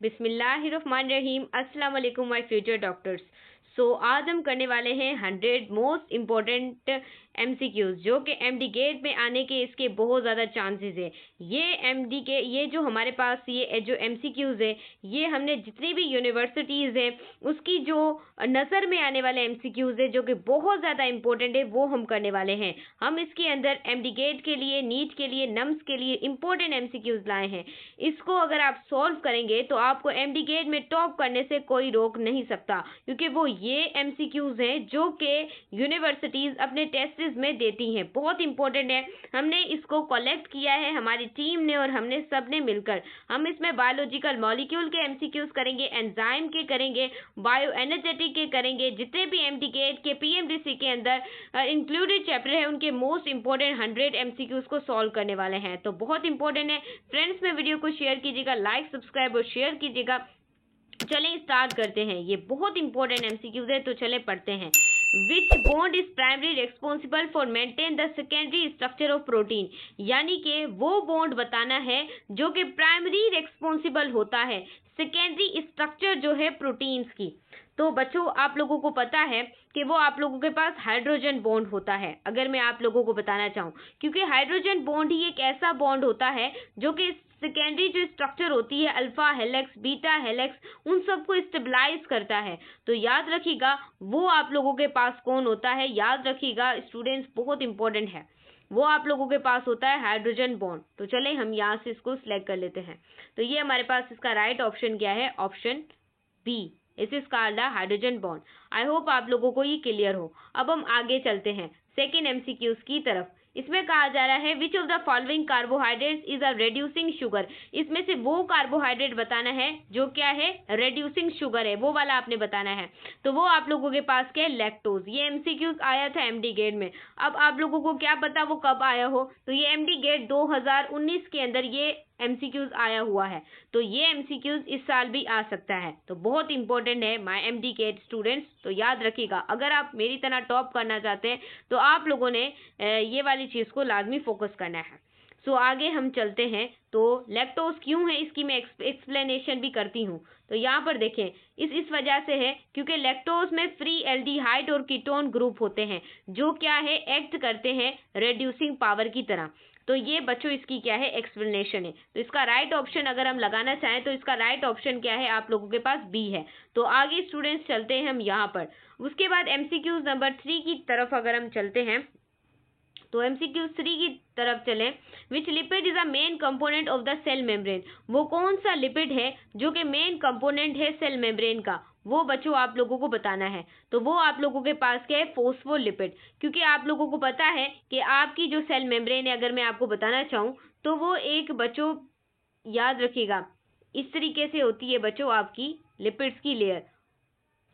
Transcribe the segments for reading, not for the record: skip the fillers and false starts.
बिस्मिल्लाहिर्रहमानिर्रहीम। अस्सलाम वालेकुम माय फ्यूचर डॉक्टर्स। आज हम करने वाले हैं 100 मोस्ट इम्पोर्टेंट MCQs जो कि MD गेट में आने के इसके बहुत ज़्यादा चांसेस है। ये जो हमारे पास ये जो MCQs है, ये हमने जितनी भी यूनिवर्सिटीज़ हैं उसकी जो नज़र में आने वाले MCQs है जो कि बहुत ज़्यादा इम्पोर्टेंट है, वो हम करने वाले हैं। हम इसके अंदर MD गेट के लिए, नीट के लिए, नम्स के लिए इम्पोर्टेंट MCQs लाए हैं। इसको अगर आप सॉल्व करेंगे तो आपको MD गेट में टॉप करने से कोई रोक नहीं सकता, क्योंकि वो ये MCQs हैं जो कि यूनिवर्सिटीज़ अपने टेस्ट में देती हैं। बहुत इंपॉर्टेंट है। हमने इसको कलेक्ट किया है हमारी टीम ने और हमने सब ने मिलकर। हम इसमें बायोलॉजिकल मॉलिक्यूल के MCQs करेंगे, एंजाइम के करेंगे, बायो एनर्जेटिक के करेंगे। जितने भी MD गेट के PMDC के अंदर इंक्लूडेड चैप्टर है उनके मोस्ट इंपॉर्टेंट 100 MCQs को सॉल्व करने वाले हैं। तो बहुत इंपॉर्टेंट है फ्रेंड्स, में वीडियो को शेयर कीजिएगा, लाइक सब्सक्राइब और शेयर कीजिएगा। चलें स्टार्ट करते हैं। ये बहुत इंपॉर्टेंट MCQs है, तो चले पढ़ते हैं। विच bond is primary responsible for maintain the secondary structure of protein, यानी कि वो बॉन्ड बताना है जो कि प्राइमरी रिस्पॉन्सिबल होता है सेकेंडरी स्ट्रक्चर जो है प्रोटीन्स की। तो बच्चों, आप लोगों को पता है कि वो आप लोगों के पास हाइड्रोजन बॉन्ड होता है। अगर मैं आप लोगों को बताना चाहूँ, क्योंकि हाइड्रोजन बॉन्ड ही एक ऐसा बॉन्ड होता है जो कि सेकेंडरी जो स्ट्रक्चर होती है अल्फा हेलिक्स, बीटा हेलिक्स, उन सबको स्टेबलाइज करता है। तो याद रखिएगा वो आप लोगों के पास कौन होता है। याद रखिएगा स्टूडेंट्स, बहुत इंपॉर्टेंट है। वो आप लोगों के पास होता है हाइड्रोजन बॉन्ड। तो चले हम यहाँ से इसको सिलेक्ट कर लेते हैं। तो ये हमारे पास इसका राइट ऑप्शन क्या है? Option B, it is called hydrogen bond. I hope आप लोगों को ये क्लियर हो। अब हम आगे चलते हैं सेकेंड MCQs की तरफ। इसमें कहा जा रहा है विच of the following carbohydrates is a reducing sugar. इसमें से वो कार्बोहाइड्रेट बताना है जो क्या है? रेड्यूसिंग शुगर है, वो वाला आपने बताना है। तो वो आप लोगों के पास क्या है? लैक्टोज। ये MCQs आया था MD गेट में। अब आप लोगों को क्या पता वो कब आया हो? तो ये MD गेट 2019 के अंदर ये MCQs आया हुआ है। तो ये MCQs इस साल भी आ सकता है। तो बहुत इंपॉर्टेंट है माय MD गेट स्टूडेंट्स। तो याद रखिएगा, अगर आप मेरी तरह टॉप करना चाहते हैं तो आप लोगों ने ये वाली चीज़ को लाजमी फोकस करना है। आगे हम चलते हैं। तो लैक्टोज क्यों है इसकी मैं एक्सप्लेनेशन भी करती हूँ। तो यहाँ पर देखें, इस वजह से है क्योंकि लैक्टोज में फ्री एल्डिहाइड और कीटोन ग्रुप होते हैं जो क्या है? एक्ट करते हैं रेड्यूसिंग पावर की तरह। तो ये बच्चों इसकी क्या है? एक्सप्लेनेशन है। तो इसका राइट ऑप्शन अगर हम लगाना चाहें तो इसका राइट ऑप्शन क्या है? आप लोगों के पास बी है। तो आगे स्टूडेंट्स चलते हैं हम यहाँ पर। उसके बाद MCQs नंबर 3 की तरफ अगर हम चलते हैं तो MCQ 3 की तरफ चलें। Which lipid is a main component of the cell membrane. वो कौन सा लिपिड है जो कि मेन कंपोनेंट है सेल मेम्ब्रेन का? वो बच्चों आप लोगों को बताना है। तो वो आप लोगों के पास क्या है? फोस्फोलिपिड। क्योंकि आप लोगों को पता है कि आपकी जो सेल मेम्ब्रेन है, अगर मैं आपको बताना चाहूँ तो वो एक बच्चों, याद रखिएगा, इस तरीके से होती है बच्चों आपकी लिपिड्स की लेयर,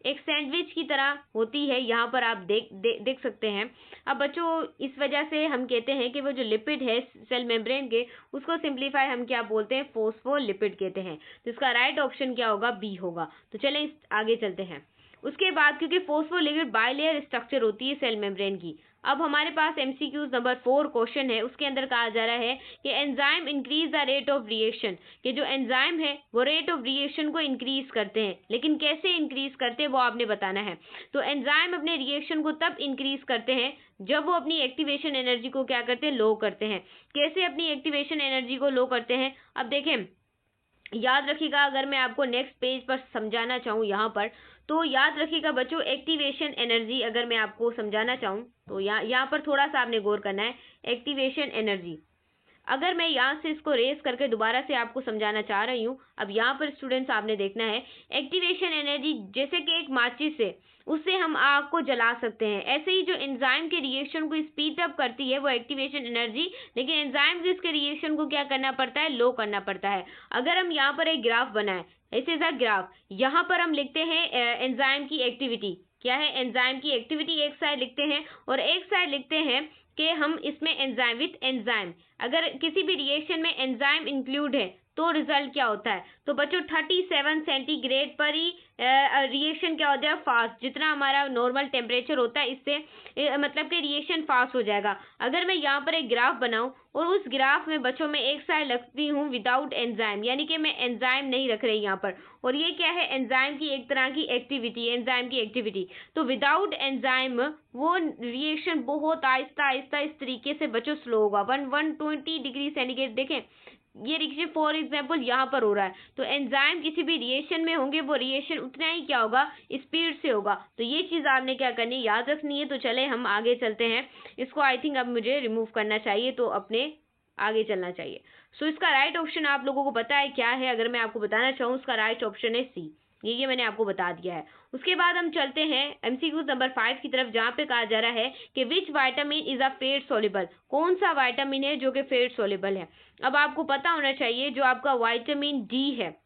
एक सैंडविच की तरह होती है। यहाँ पर आप देख सकते हैं। अब बच्चों, इस वजह से हम कहते हैं कि वो जो लिपिड है सेल मेम्ब्रेन के, उसको सिंप्लीफाई हम क्या बोलते हैं? फोस्फोलिपिड कहते हैं। तो इसका राइट ऑप्शन क्या होगा? बी होगा। तो चलें आगे चलते हैं। उसके बाद क्योंकि फोस्फोलिपिड बाइलेयर स्ट्रक्चर होती है सेल मेम्ब्रेन की। अब हमारे पास MCQs नंबर 4 क्वेश्चन है। उसके अंदर कहा जा रहा है कि enzyme increase the rate of reaction, कि जो एंजाइम है वो रेट ऑफ रिएक्शन को इंक्रीज करते हैं। लेकिन कैसे इंक्रीज करते हैं वो आपने बताना है। तो एंजाइम अपने रिएक्शन को तब इंक्रीज करते हैं जब वो अपनी एक्टिवेशन एनर्जी को क्या करते हैं? लो करते हैं। कैसे अपनी एक्टिवेशन एनर्जी को लो करते हैं? अब देखें, याद रखिएगा, अगर मैं आपको नेक्स्ट पेज पर समझाना चाहूँ यहाँ पर, तो याद रखिएगा बच्चों, एक्टिवेशन एनर्जी अगर मैं आपको समझाना चाहूँ तो यहाँ पर थोड़ा सा आपने गौर करना है। एक्टिवेशन एनर्जी अगर मैं यहाँ से इसको रेस करके दोबारा से आपको समझाना चाह रही हूँ। अब यहाँ पर स्टूडेंट्स आपने देखना है, एक्टिवेशन एनर्जी जैसे कि एक माचिस से उससे हम आग को जला सकते हैं, ऐसे ही जो एंजाइम के रिएक्शन को स्पीड अप करती है वो एक्टिवेशन एनर्जी, लेकिन एंजाइम के इसके रिएक्शन को क्या करना पड़ता है? लो करना पड़ता है। अगर हम यहाँ पर एक ग्राफ बनाएं, ऐसे सा ग्राफ, यहाँ पर हम लिखते हैं एंजाइम की एक्टिविटी। क्या है? एंजाइम की एक्टिविटी एक साइड लिखते हैं और एक साइड लिखते हैं कि हम इसमें एंजाइम विथ एंजाइम, अगर किसी भी रिएक्शन में एंजाइम इंक्लूड है तो रिजल्ट क्या होता है। तो बच्चों 37 सेंटीग्रेड पर ही रिएक्शन क्या होता है, फास्ट। जितना हमारा नॉर्मल टेम्परेचर होता है इससे मतलब कि रिएक्शन फास्ट हो जाएगा। अगर मैं यहाँ पर एक ग्राफ बनाऊं और उस ग्राफ में बच्चों में एक साइड रखती हूँ विदाउट एंजाइम, यानी कि मैं एंजाइम नहीं रख रही यहाँ पर, और ये क्या है, एंजाइम की एक तरह की एक्टिविटी, एंजाइम की एक्टिविटी। तो विदाउट एंजाइम वो रिएक्शन बहुत आहिस्ता आहिस्ता इस तरीके से बच्चों स्लो होगा। 120 डिग्री सेंटीग्रेड देखें, ये रिएक्शन फॉर एग्जाम्पल यहाँ पर हो रहा है। तो एंजाइम किसी भी रिएक्शन में होंगे, वो रिएक्शन उतना ही क्या होगा, स्पीड से होगा। तो ये चीज़ आपने क्या करनी है, याद रखनी है। तो चले हम आगे चलते हैं। इसको आई थिंक अब मुझे रिमूव करना चाहिए, तो अपने आगे चलना चाहिए। सो इसका राइट ऑप्शन आप लोगों को पता है क्या है। अगर मैं आपको बताना चाहूँ, उसका राइट ऑप्शन है सी। ये मैंने आपको बता दिया है। उसके बाद हम चलते हैं एमसीक्यू नंबर 5 की तरफ, जहाँ पे कहा जा रहा है कि which vitamin is a fat soluble. कौन सा वाइटामिन है जो कि फेट सोल्यूबल है। अब आपको पता होना चाहिए जो आपका वाइटामिन डी है,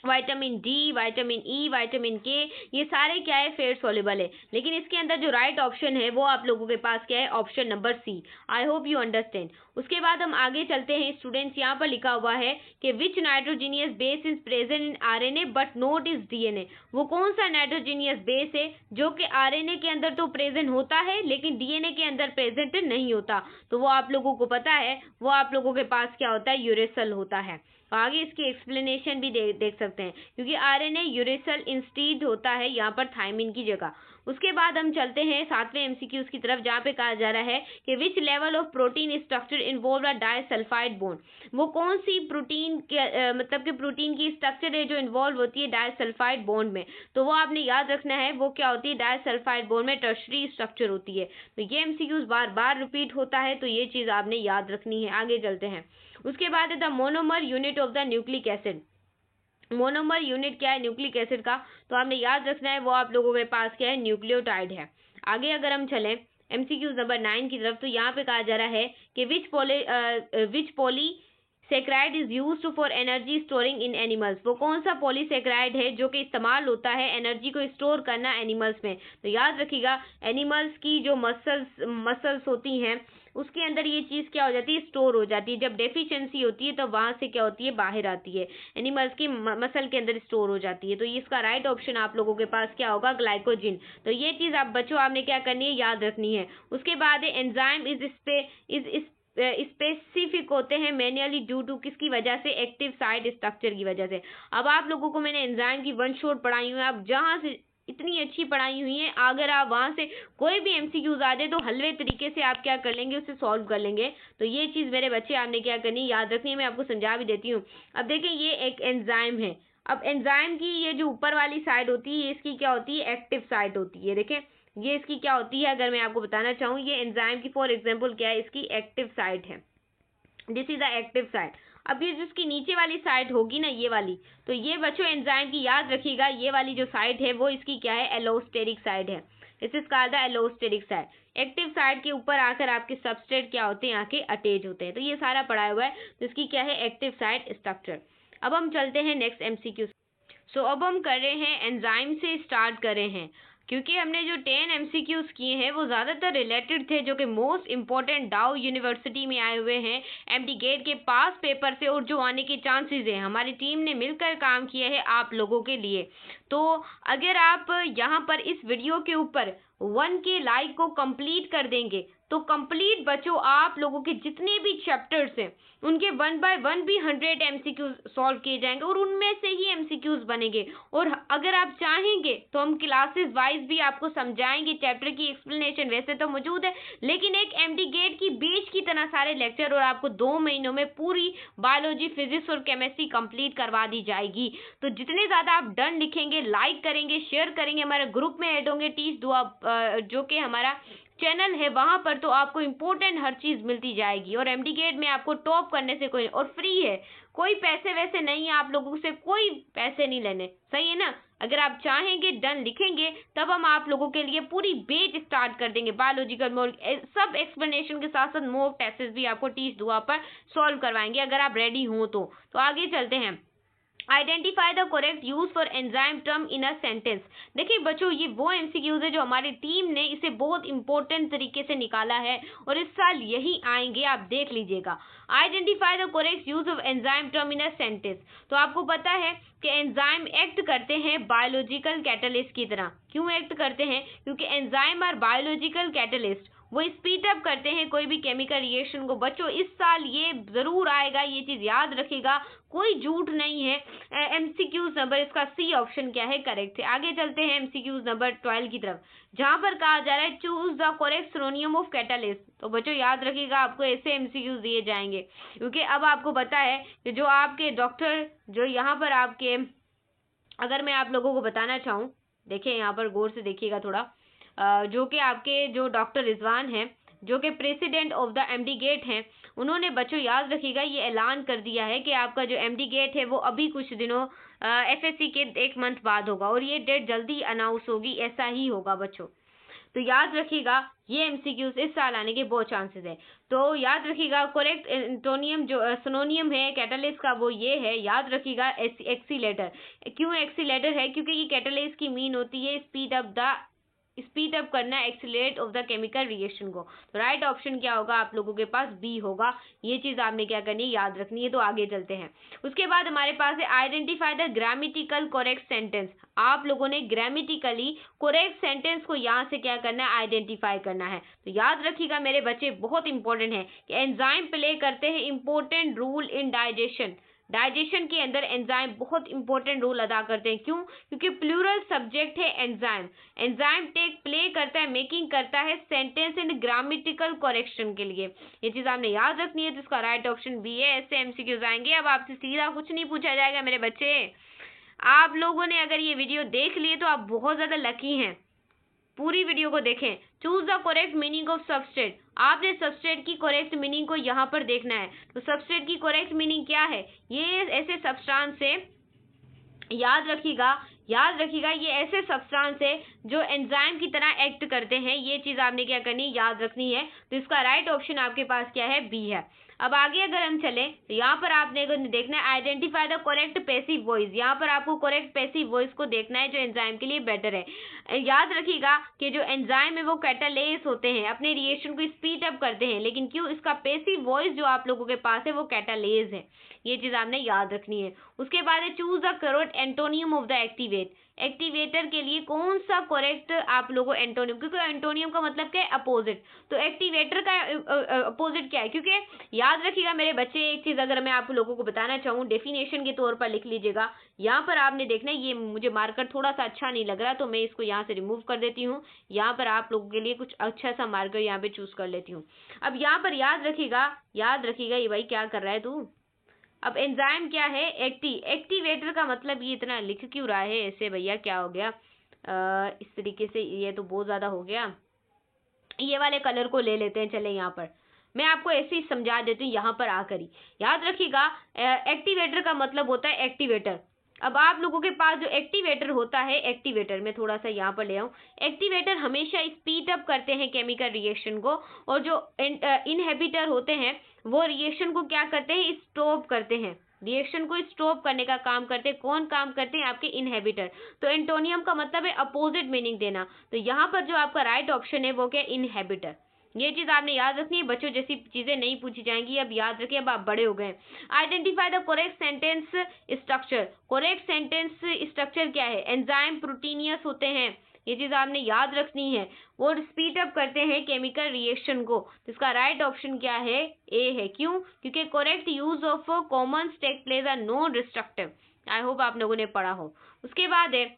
vitamin D, vitamin E, vitamin के, ये सारे क्या है, फेट सोल्यूबल है। लेकिन इसके अंदर जो राइट ऑप्शन है वो आप लोगों के पास क्या है, option number C. I hope you understand. उसके बाद हम आगे चलते हैं स्टूडेंट्स। यहाँ पर लिखा हुआ है कि which nitrogenous base is present in RNA but not is DNA. वो कौन सा नाइट्रोजीनियस बेस है जो कि आरएनए के अंदर तो प्रेजेंट होता है लेकिन डीएनए के अंदर प्रेजेंट नहीं होता। तो वो आप लोगों को पता है, वो आप लोगों के पास क्या होता है, यूरेसिल होता है। आगे इसकी एक्सप्लेनेशन भी देख सकते हैं, क्योंकि आरएनए यूरेसिल इंस्टीड होता है यहाँ पर थायमिन की जगह। उसके बाद हम चलते हैं 7वें एमसीक्यूज की तरफ, जहाँ पे कहा जा रहा है कि विच level of protein structure involve a disulphide bond. वो कौन सी प्रोटीन के मतलब कि प्रोटीन की स्ट्रक्चर है जो इन्वॉल्व होती है डाइसल्फाइड बॉन्ड में। तो वो आपने याद रखना है, वो क्या होती है, डाइसल्फाइड बॉन्ड में टर्शरी स्ट्रक्चर होती है। तो ये एमसीक्यूज बार बार रिपीट होता है, तो ये चीज़ आपने याद रखनी है। आगे चलते हैं। उसके बाद है the monomer unit of the nucleic acid. Monomer unit क्या है न्यूक्लिक एसिड का, तो आपने याद रखना है, वो आप लोगों के पास क्या है, न्यूक्लियोटाइड है। आगे अगर हम चलें एमसीक्यू नंबर 9 की तरफ, तो यहाँ पे कहा जा रहा है कि which polysaccharide is used for energy storing in animals. वो कौन सा पॉलीसेक्राइड है जो कि इस्तेमाल होता है एनर्जी को स्टोर करना एनिमल्स में। तो याद रखिएगा, एनिमल्स की जो मसल्स होती हैं उसके अंदर ये चीज़ क्या हो जाती है, स्टोर हो जाती है। जब डेफिशिएंसी होती है तो वहाँ से क्या होती है, बाहर आती है, एनिमल्स की मसल के अंदर स्टोर हो जाती है। तो इसका राइट ऑप्शन आप लोगों के पास क्या होगा, ग्लाइकोजिन। तो ये चीज़ आप बच्चों आपने क्या करनी है, याद रखनी है। उसके बाद एंजाइम इज स्पेसिफिक होते हैं मैन्युअली ड्यू टू किसकी वजह से, एक्टिव साइट स्ट्रक्चर की वजह से। अब आप लोगों को मैंने एंजाइम की वन शॉट पढ़ाई हुई है, आप जहाँ से इतनी अच्छी पढ़ाई हुई है, अगर आप वहाँ से कोई भी एमसीक्यूज आ जाए तो हलवे तरीके से आप क्या कर लेंगे, उसे सॉल्व कर लेंगे। तो ये चीज़ मेरे बच्चे आपने क्या करनी, याद रखनी है। मैं आपको समझा भी देती हूँ। अब देखिए, ये एक एंजाइम है। अब एंजाइम की ये जो ऊपर वाली साइड होती है, इसकी क्या होती है, एक्टिव साइड होती है। देखें, ये इसकी क्या होती है, अगर मैं आपको बताना चाहूँ, ये एंजाइम की फॉर एग्जाम्पल क्या है, इसकी एक्टिव साइड है। This is the active side. अब ये जिसकी नीचे वाली साइड होगी ना, ये वाली, तो ये बच्चों एंजाइम की याद रखिएगा, ये वाली जो साइड है वो इसकी क्या है, एलोस्टेरिक साइड है। This is called the allosteric side. Active side के ऊपर आकर आपके सबस्ट्रेट क्या होते हैं, आके अटैच होते हैं। तो ये सारा पढ़ा हुआ है, तो इसकी क्या है, एक्टिव साइड स्ट्रक्चर। अब हम चलते हैं नेक्स्ट एमसीक्यू। सो अब हम कर रहे हैं एंजाइम से स्टार्ट कर रहे हैं, क्योंकि हमने जो 10 एमसीक्यूज किए हैं वो ज़्यादातर रिलेटेड थे, जो कि मोस्ट इंपॉर्टेंट डाउ यूनिवर्सिटी में आए हुए हैं एमडी गेट के पास पेपर से, और जो आने के चांसेस हैं। हमारी टीम ने मिलकर काम किया है आप लोगों के लिए। तो अगर आप यहाँ पर इस वीडियो के ऊपर 1K लाइक को कंप्लीट कर देंगे तो कंप्लीट बच्चों आप लोगों के जितने भी चैप्टर्स हैं उनके 1 बाय 1 भी 100 एमसीक्यूज सॉल्व किए जाएंगे और उनमें से ही एमसीक्यूज बनेंगे। और अगर आप चाहेंगे तो हम क्लासेस वाइज भी आपको समझाएंगे, चैप्टर की एक्सप्लेनेशन वैसे तो मौजूद है, लेकिन एक एमडी गेट की बैच की तरह सारे लेक्चर, और आपको 2 महीनों में पूरी बायोलॉजी, फिजिक्स और केमिस्ट्री कंप्लीट करवा दी जाएगी। तो जितने ज़्यादा आप डन लिखेंगे, लाइक करेंगे, शेयर करेंगे, हमारे ग्रुप में ऐड होंगे, टीच दुआ जो कि हमारा चैनल है वहाँ पर, तो आपको इम्पोर्टेंट हर चीज़ मिलती जाएगी। और एमडी गेट में आपको टॉप करने से कोई, और फ्री है, कोई पैसे वैसे नहीं है, आप लोगों से कोई पैसे नहीं लेने, सही है ना। अगर आप चाहेंगे, डन लिखेंगे, तब हम आप लोगों के लिए पूरी बैच स्टार्ट कर देंगे, बायोलॉजिकल मॉक सब एक्सप्लेनेशन के साथ साथ मॉक टेस्ट भी आपको टीच दुआ पर सॉल्व करवाएंगे, अगर आप रेडी हो तो। आगे चलते हैं। Identify the correct use for enzyme term in a sentence. देखिए बच्चों, ये वो एमसीक्यूज है जो हमारी टीम ने इसे बहुत इंपॉर्टेंट तरीके से निकाला है और इस साल यही आएंगे, आप देख लीजिएगा। Identify the correct use of enzyme term in a sentence. तो आपको पता है कि एंजाइम एक्ट करते हैं बायोलॉजिकल कैटलिस्ट की तरह। क्यों एक्ट करते हैं? क्योंकि एंजाइम आर बायोलॉजिकल कैटलिस्ट, वो स्पीड अप करते हैं कोई भी केमिकल रिएक्शन को। बच्चों इस साल ये जरूर आएगा, ये चीज याद रखिएगा, कोई झूठ नहीं है। एमसीक्यूज नंबर इसका सी ऑप्शन क्या है, करेक्ट है। आगे चलते हैं एमसीक्यूज नंबर 12 की तरफ, जहां पर कहा जा रहा है choose the correct synonym of catalyst. तो बच्चों याद रखिएगा, आपको ऐसे एमसीक्यूज दिए जाएंगे क्योंकि अब आपको पता है कि जो आपके डॉक्टर, जो यहाँ पर आपके, अगर मैं आप लोगों को बताना चाहूँ, देखिए यहाँ पर गौर से देखिएगा थोड़ा, जो कि आपके जो डॉक्टर रिजवान हैं, जो कि president of the MD gate हैं, उन्होंने बच्चों याद रखिएगा ये ऐलान कर दिया है कि आपका जो एमडी गेट है वो अभी कुछ दिनों एफएससी के 1 मंथ बाद होगा और ये डेट जल्दी अनाउंस होगी, ऐसा ही होगा बच्चों। तो याद रखिएगा ये एमसीक्यूज इस साल आने के बहुत चांसेस है। तो याद रखिएगा करेक्ट एंटोनियम जो सिनोनियम है कैटलिस्ट का वो ये है, याद रखिएगा एक्सीलेटर। क्यों एक्सीलेटर है? क्योंकि ये कैटलिस्ट की मीन होती है स्पीड अप करना, accelerate of the chemical reaction को। तो राइट ऑप्शन क्या होगा आप लोगों के पास? बी होगा। ये चीज आपने क्या करनी है, याद रखनी है। तो आगे चलते हैं, उसके बाद हमारे पास है identify the grammatical correct sentence. आप लोगों ने ग्रामेटिकली करेक्ट सेंटेंस को यहाँ से क्या करना है, आइडेंटिफाई करना है। तो याद रखिएगा मेरे बच्चे, बहुत इंपॉर्टेंट है कि एंजाइम प्ले करते हैं important role in digestion. Digestion के अंदर एंजाइम बहुत इंपॉर्टेंट रोल अदा करते हैं। क्यों? क्योंकि प्लूरल सब्जेक्ट है एंजाइम। एंजाइम टेक प्ले करता है, मेकिंग करता है सेंटेंस एंड ग्रामेटिकल करेक्शन के लिए। ये चीज आपने याद रखनी है। तो इसका राइट ऑप्शन बी है। ऐसे एमसीक्यूज आएंगे। अब आपसे सीधा कुछ नहीं पूछा जाएगा मेरे बच्चे। आप लोगों ने अगर ये वीडियो देख लिए तो आप बहुत ज्यादा लकी हैं। पूरी वीडियो को देखें। Choose the correct meaning of substrate. आपने सबस्ट्रेट की करेक्ट मीनिंग को यहाँ पर देखना है। तो सबस्ट्रेट की करेक्ट मीनिंग क्या है? ये ऐसे सब्सटेंस से, याद रखिएगा ये ऐसे सब्सटेंस है जो एंजाइम की तरह एक्ट करते हैं। ये चीज आपने क्या करनी, याद रखनी है। तो इसका राइट ऑप्शन आपके पास क्या है, बी है। अब आगे अगर हम चलें तो यहाँ पर आपने देखना है identify the correct passive voice. यहाँ पर आपको करेक्ट पैसिव वॉइस को देखना है जो एंजाइम के लिए बेटर है। याद रखिएगा कि जो एंजाइम है वो कैटालेस होते हैं, अपने रिएक्शन को स्पीड अप करते हैं, लेकिन क्यों? इसका पैसिव वॉइस जो आप लोगों के पास है वो कैटालेस है। ये चीज आपने याद रखनी है। उसके बाद है choose the correct antonym of the activate. Activator के लिए कौन सा करेक्ट आप लोगों एंटोनियम, क्योंकि एंटोनियम का मतलब क्या है, अपोजिट। तो एक्टिवेटर का अपोजिट क्या है? क्योंकि याद रखिएगा मेरे बच्चे, एक चीज अगर मैं आप लोगों को बताना चाहूँ, डेफिनेशन के तौर पर लिख लीजिएगा। यहाँ पर आपने देखना है, ये मुझे मार्कर थोड़ा सा अच्छा नहीं लग रहा तो मैं इसको यहाँ से रिमूव कर देती हूँ। यहाँ पर आप लोगों के लिए कुछ अच्छा सा मार्कर यहाँ पे चूज कर लेती हूँ। अब यहाँ पर याद रखिएगा ये भाई क्या कर रहा है तू। अब एंजाइम क्या है, एक्टिवेटर का मतलब ये इतना लिख क्यों रहा है ऐसे भैया, क्या हो गया? इस तरीके से ये तो बहुत ज्यादा हो गया। ये वाले कलर को ले लेते हैं। चले यहाँ पर मैं आपको ऐसे ही समझा देती हूँ, यहाँ पर आकर ही याद रखिएगा। एक्टिवेटर का मतलब होता है एक्टिवेटर। अब आप लोगों के पास जो एक्टिवेटर होता है, एक्टिवेटर में थोड़ा सा यहाँ पर ले आऊँ, एक्टिवेटर हमेशा स्पीड अप करते हैं केमिकल रिएक्शन को, और जो इनहेबिटर होते हैं वो रिएक्शन को क्या करते हैं, स्टॉप करते हैं। रिएक्शन को स्टॉप करने का काम करते हैं। कौन काम करते हैं? आपके इनहेबिटर। तो एंटोनियम का मतलब है अपोजिट मीनिंग देना। तो यहाँ पर जो आपका राइट ऑप्शन है वो क्या, इनहेबिटर। ये चीज आपने याद रखनी है बच्चों, जैसी चीजें नहीं पूछी जाएंगी। अब याद रखिए, अब आप बड़े हो गए। Identify the correct sentence structure. Correct sentence structure क्या है? एंजाइम प्रोटीनियस होते हैं, ये चीज आपने याद रखनी है। वो स्पीड अप करते हैं केमिकल रिएक्शन को। तो इसका राइट ऑप्शन क्या है, ए है। क्यों? क्योंकि correct use of common tech pledges are non destructive. I hope आप लोगों ने पढ़ा हो। उसके बाद है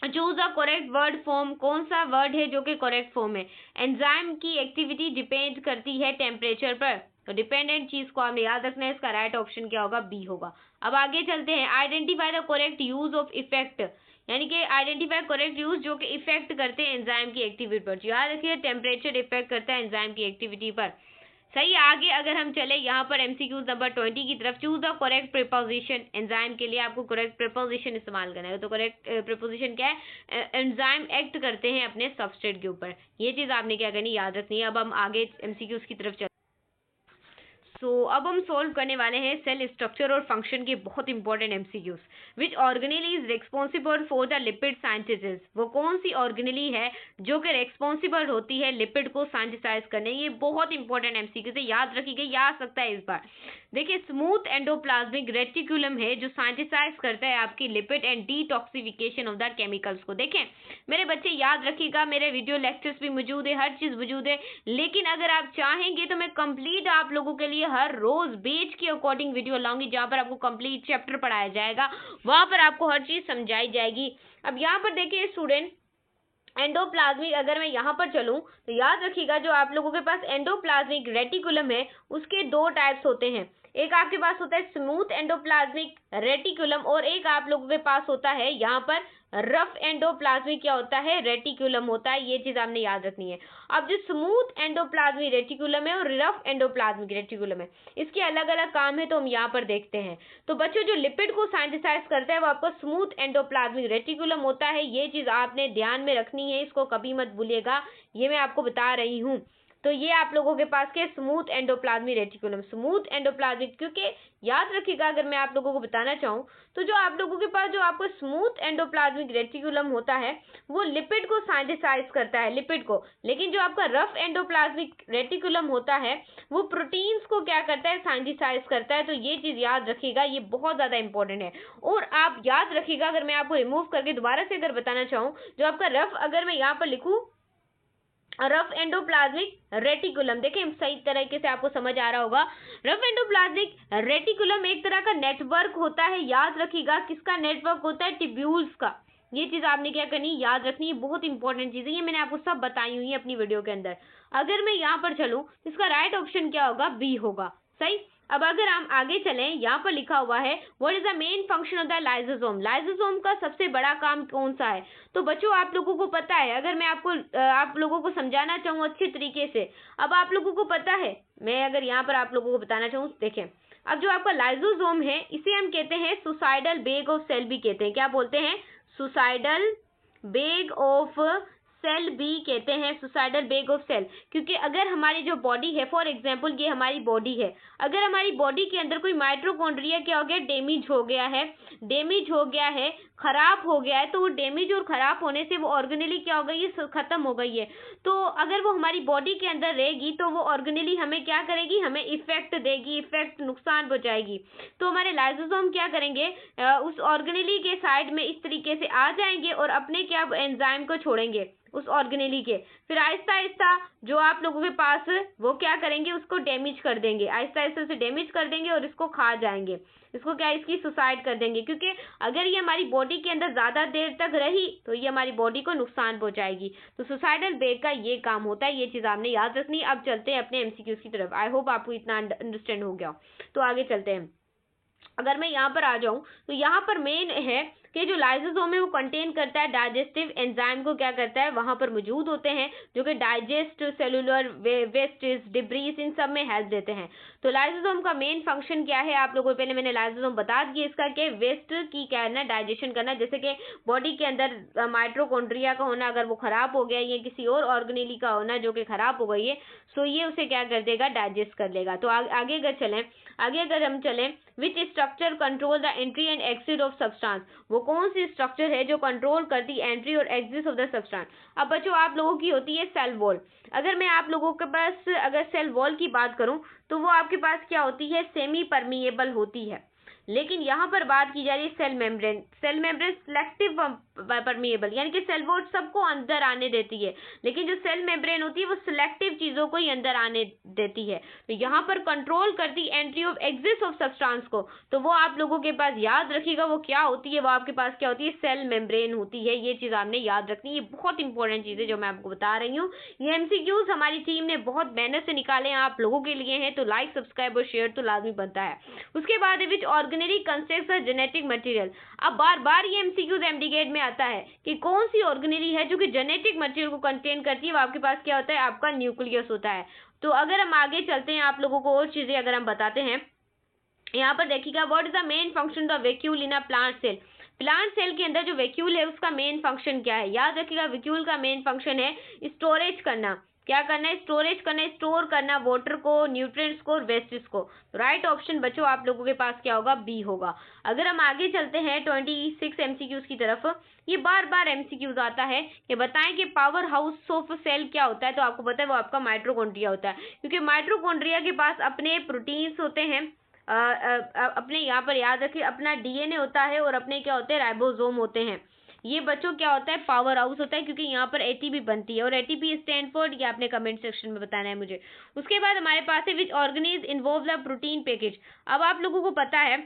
choose the correct word form. कौन सा वर्ड है जो कि करेक्ट फॉर्म है? एंजाइम की एक्टिविटी डिपेंड करती है टेम्परेचर पर। तो डिपेंडेंट चीज को हमें याद रखना है। इसका राइट ऑप्शन क्या होगा, बी होगा। अब आगे चलते हैं, identify the correct use of effect. यानी कि आइडेंटिफाई करेक्ट यूज जो कि इफेक्ट करते हैं एंजाइम की एक्टिविटी पर। याद रखिए टेम्परेचर इफेक्ट करता है एंजाइम की एक्टिविटी पर। सही। आगे अगर हम चले यहाँ पर एमसीक्यूज नंबर 20 की तरफ, choose the correct preposition. Enzyme के लिए आपको करेक्ट प्रीपोजिशन इस्तेमाल करना है। तो करेक्ट प्रीपोजिशन क्या है? एंजाइम एक्ट करते हैं अपने सबस्ट्रेट के ऊपर। ये चीज आपने क्या करनी, याद रखनी है। अब हम आगे एमसीक्यूज की तरफ चलते हैं। अब हम सोल्व करने वाले हैं सेल स्ट्रक्चर और फंक्शन के बहुत important MCQs. Which organelle is responsible for the lipid synthesis, वो कौन सी ऑर्गेनेली है जो कि रिस्पॉन्सिबल होती है लिपिड को सिंथेसाइज करने। ये बहुत इंपॉर्टेंट एमसीक्यूज है, याद रखिएगा, याद आ सकता है इस बार। देखिए, स्मूथ एंडोप्लाज्मिक रेटिकुलम है जो सिंथेसाइज करता है आपकी lipid and detoxification of the chemicals को। देखें मेरे बच्चे, याद रखिएगा, मेरे वीडियो लेक्चर्स भी मौजूद है, हर चीज मौजूद है, लेकिन अगर आप चाहेंगे तो मैं कंप्लीट आप लोगों के लिए हर रोज बेच के अकॉर्डिंग वीडियो लाऊंगी, जहां पर आपको कंप्लीट चैप्टर पढ़ाया जाएगा, वहां पर आपको हर चीज समझाई जाएगी। अब यहाँ पर देखिए स्टूडेंट, एंडोप्लाज्मिक, अगर मैं यहाँ पर चलूं तो याद रखिएगा, जो आप लोगों के पास एंडोप्लाज्मिक रेटिकुलम है उसके दो टाइप्स होते हैं। एक आपके पास होता है स्मूथ एंडोप्लाज्मिक रेटिकुलम और एक आप लोगों के पास होता है यहाँ पर रफ एंडोप्लाज्मिक क्या होता है, रेटिकुलम होता है। ये चीज आपने याद रखनी है। अब जो स्मूथ एंडोप्लाज्मिक रेटिकुलम है और रफ एंडोप्लाज्मिक रेटिकुलम है, इसके अलग अलग काम है, तो हम यहाँ पर देखते हैं। तो बच्चों, जो लिपिड को सिंथेसाइज करता है वो आपका स्मूथ एंडोप्लाज्मिक रेटिकुलम होता है। ये चीज आपने ध्यान में रखनी है, इसको कभी मत भूलिएगा, ये मैं आपको बता रही हूँ। तो ये आप लोगों के पास के smooth endoplasmic reticulum, smooth endoplasmic, क्योंकि याद रखिएगा, अगर मैं आप लोगों को बताना चाहूँ तो जो आप लोगों के पास जो आपको स्मूथ एंडोप्लाज्मिक रेटिकुलम होता है वो लिपिड को सिंथेसाइज करता है, लिपिड को, लेकिन जो आपका रफ एंडोप्लाज्मिक रेटिकुलम होता है वो प्रोटीन्स को क्या करता है, सिंथेसाइज करता है। तो ये चीज याद रखिएगा, ये बहुत ज्यादा इंपॉर्टेंट है। और आप याद रखिएगा, अगर मैं आपको रिमूव करके दोबारा से अगर बताना चाहूँ, जो आपका रफ, अगर मैं यहाँ पर लिखूँ रफ एंडोप्लाज्मिक रेटिकुलम, देखें सही तरीके से आपको समझ आ रहा होगा। रफ एंडोप्लाज्मिक रेटिकुलम एक तरह का नेटवर्क होता है, याद रखिएगा, किसका नेटवर्क होता है, टिब्यूल्स का। ये चीज आपने क्या करनी, याद रखनी है, बहुत इंपॉर्टेंट चीज है, ये मैंने आपको सब बताई हुई है अपनी वीडियो के अंदर। अगर मैं यहाँ पर चलूँ तो इसका राइट ऑप्शन क्या होगा, बी होगा, सही। अब अगर हम आगे चलें, यहाँ पर लिखा हुआ है what is the main function of the lysosome, lysosome का सबसे बड़ा काम कौन सा है। तो बच्चों, आप लोगों को पता है, अगर मैं आपको आप लोगों को समझाना चाहूँ अच्छे तरीके से, अब आप लोगों को पता है, मैं अगर यहाँ पर आप लोगों को बताना चाहूँ, देखें, अब जो आपका लाइसोसोम है इसे हम कहते हैं सुसाइडल बेग ऑफ सेल भी कहते हैं। क्या बोलते हैं, सुसाइडल बेग ऑफ सेल भी कहते हैं, सुसाइडल बेग ऑफ सेल। क्योंकि अगर हमारी जो बॉडी है, फॉर एग्जांपल ये हमारी बॉडी है, अगर हमारी बॉडी के अंदर कोई माइटोकॉन्ड्रिया क्या हो गया, डैमेज हो गया है, डैमेज हो गया है, खराब हो गया है, तो वो डैमेज और खराब होने से वो ऑर्गेनेली क्या हो गई है, खत्म हो गई है। तो अगर वो हमारी बॉडी के अंदर रहेगी तो वो ऑर्गेनेली हमें क्या करेगी, हमें इफेक्ट देगी, इफेक्ट, नुकसान पहुंचाएगी। तो हमारे लाइसोसोम क्या करेंगे, उस ऑर्गेनेली के साइड में इस तरीके से आ जाएंगे और अपने क्या एंजाइम को छोड़ेंगे उस ऑर्गेनेली के, फिर आहिस्ता आहिस्ता जो आप लोगों के पास वो क्या करेंगे, उसको डैमेज कर देंगे, आहिस्ता आहिस्ता उसे डैमेज कर देंगे और इसको खा जाएंगे, इसको क्या, इसकी सुसाइड कर देंगे। क्योंकि अगर ये हमारी बॉडी के अंदर ज्यादा देर तक रही तो ये हमारी बॉडी को नुकसान पहुंचाएगी। तो सुसाइडल बेग का ये काम होता है, ये चीज आपने याद रखनी। अब चलते हैं अपने एमसीक्यूज की तरफ, आई होप आपको इतना अंडरस्टैंड हो गया। तो आगे चलते हैं। अगर मैं यहाँ पर आ जाऊं तो यहाँ पर मेन है कि जो लाइसोसोम है वो कंटेन करता है डाइजेस्टिव एंजाइम को, क्या करता है, वहां पर मौजूद होते हैं, जो कि डाइजेस्ट सेलुलर वेस्टेज, डिब्रीज, इन सब में हेल्प देते हैं। तो लाइसोसोम का मेन फंक्शन क्या है, आप लोगों को पहले मैंने लाइसोसोम बता दिया, इसका कि वेस्ट की क्या है ना, डाइजेशन करना। जैसे कि बॉडी के अंदर माइटोकॉन्ड्रिया का होना अगर वो खराब हो गया, या किसी और ऑर्गेनेली का होना जो कि खराब हो गई है, सो ये उसे क्या कर देगा, डाइजेस्ट कर लेगा। तो आगे अगर हम चलें, which structure control the entry and exit of substance, वो कौन सी स्ट्रक्चर है जो कंट्रोल करती है एंट्री और एग्जिट ऑफ द सब्सटेंस। अब बच्चों, आप लोगों की होती है सेल वॉल। अगर मैं आप लोगों के पास अगर सेल वॉल की बात करूं तो वो आपके पास क्या होती है, सेमी परमिएबल होती है। लेकिन यहाँ पर बात की जा रही है cell membrane, cell membrane selective permeable, यानी कि सेल वॉल सबको अंदर आने देती है, लेकिन जो सेल मेम्ब्रेन होती है वो सिलेक्टिव चीजों को ही अंदर आने देती है। तो यहाँ पर कंट्रोल करती entry of exit of substance को, तो वो आप लोगों के पास याद रखिएगा वो क्या होती है, वो आपके पास क्या होती है, सेल मेम्ब्रेन होती है। ये चीज आपने याद रखनी है, ये बहुत इंपॉर्टेंट चीज है जो मैं आपको बता रही हूँ। ये एमसीक्यूज हमारी टीम ने बहुत मेहनत से निकाले हैं आप लोगों के लिए हैं, तो लाइक, सब्सक्राइब और शेयर तो लाजमी बनता है। उसके बाद which organelle consist of genetic material. अब बार बार ये एमसीक्यूज एमडीगेट में आता है कि कौन सी ऑर्गेनेली है जो कि जेनेटिक मटेरियल को कंटेन करती है, वो आपके पास क्या होता है, आपका न्यूक्लियस होता है। तो अगर हम आगे चलते हैं, आप लोगों को और चीजें अगर हम बताते हैं, यहाँ पर देखिएगा, what is the main function of vacuole in a plant cell. Plant cell के अंदर जो वैक्यूल है उसका मेन फंक्शन क्या है, याद रखिएगा, वैक्यूल का मेन फंक्शन है स्टोरेज करना। क्या करना है, स्टोरेज करना है, स्टोर करना वाटर को, न्यूट्रिएंट्स को और वेस्टेज को। राइट ऑप्शन बच्चों आप लोगों के पास क्या होगा, बी होगा। अगर हम आगे चलते हैं 26 एमसीक्यूज की तरफ, ये बार बार एमसीक्यूज आता है कि बताएं कि पावर हाउस ऑफ सेल क्या होता है, तो आपको पता है वो आपका माइटोकॉन्ड्रिया होता है, क्योंकि माइटोकॉन्ड्रिया के पास अपने प्रोटीन्स होते हैं, अपने यहाँ पर याद रखिए अपना डीएनए होता है और अपने क्या होते हैं, राइबोसोम होते हैं। ये बच्चों क्या होता है, पावर हाउस होता है, क्योंकि यहाँ पर एटीपी बनती है और एटीपी स्टैंड फॉर, ये आपने कमेंट सेक्शन में बताना है मुझे। उसके बाद हमारे पास है which organelle involve the protein package. अब आप लोगों को पता है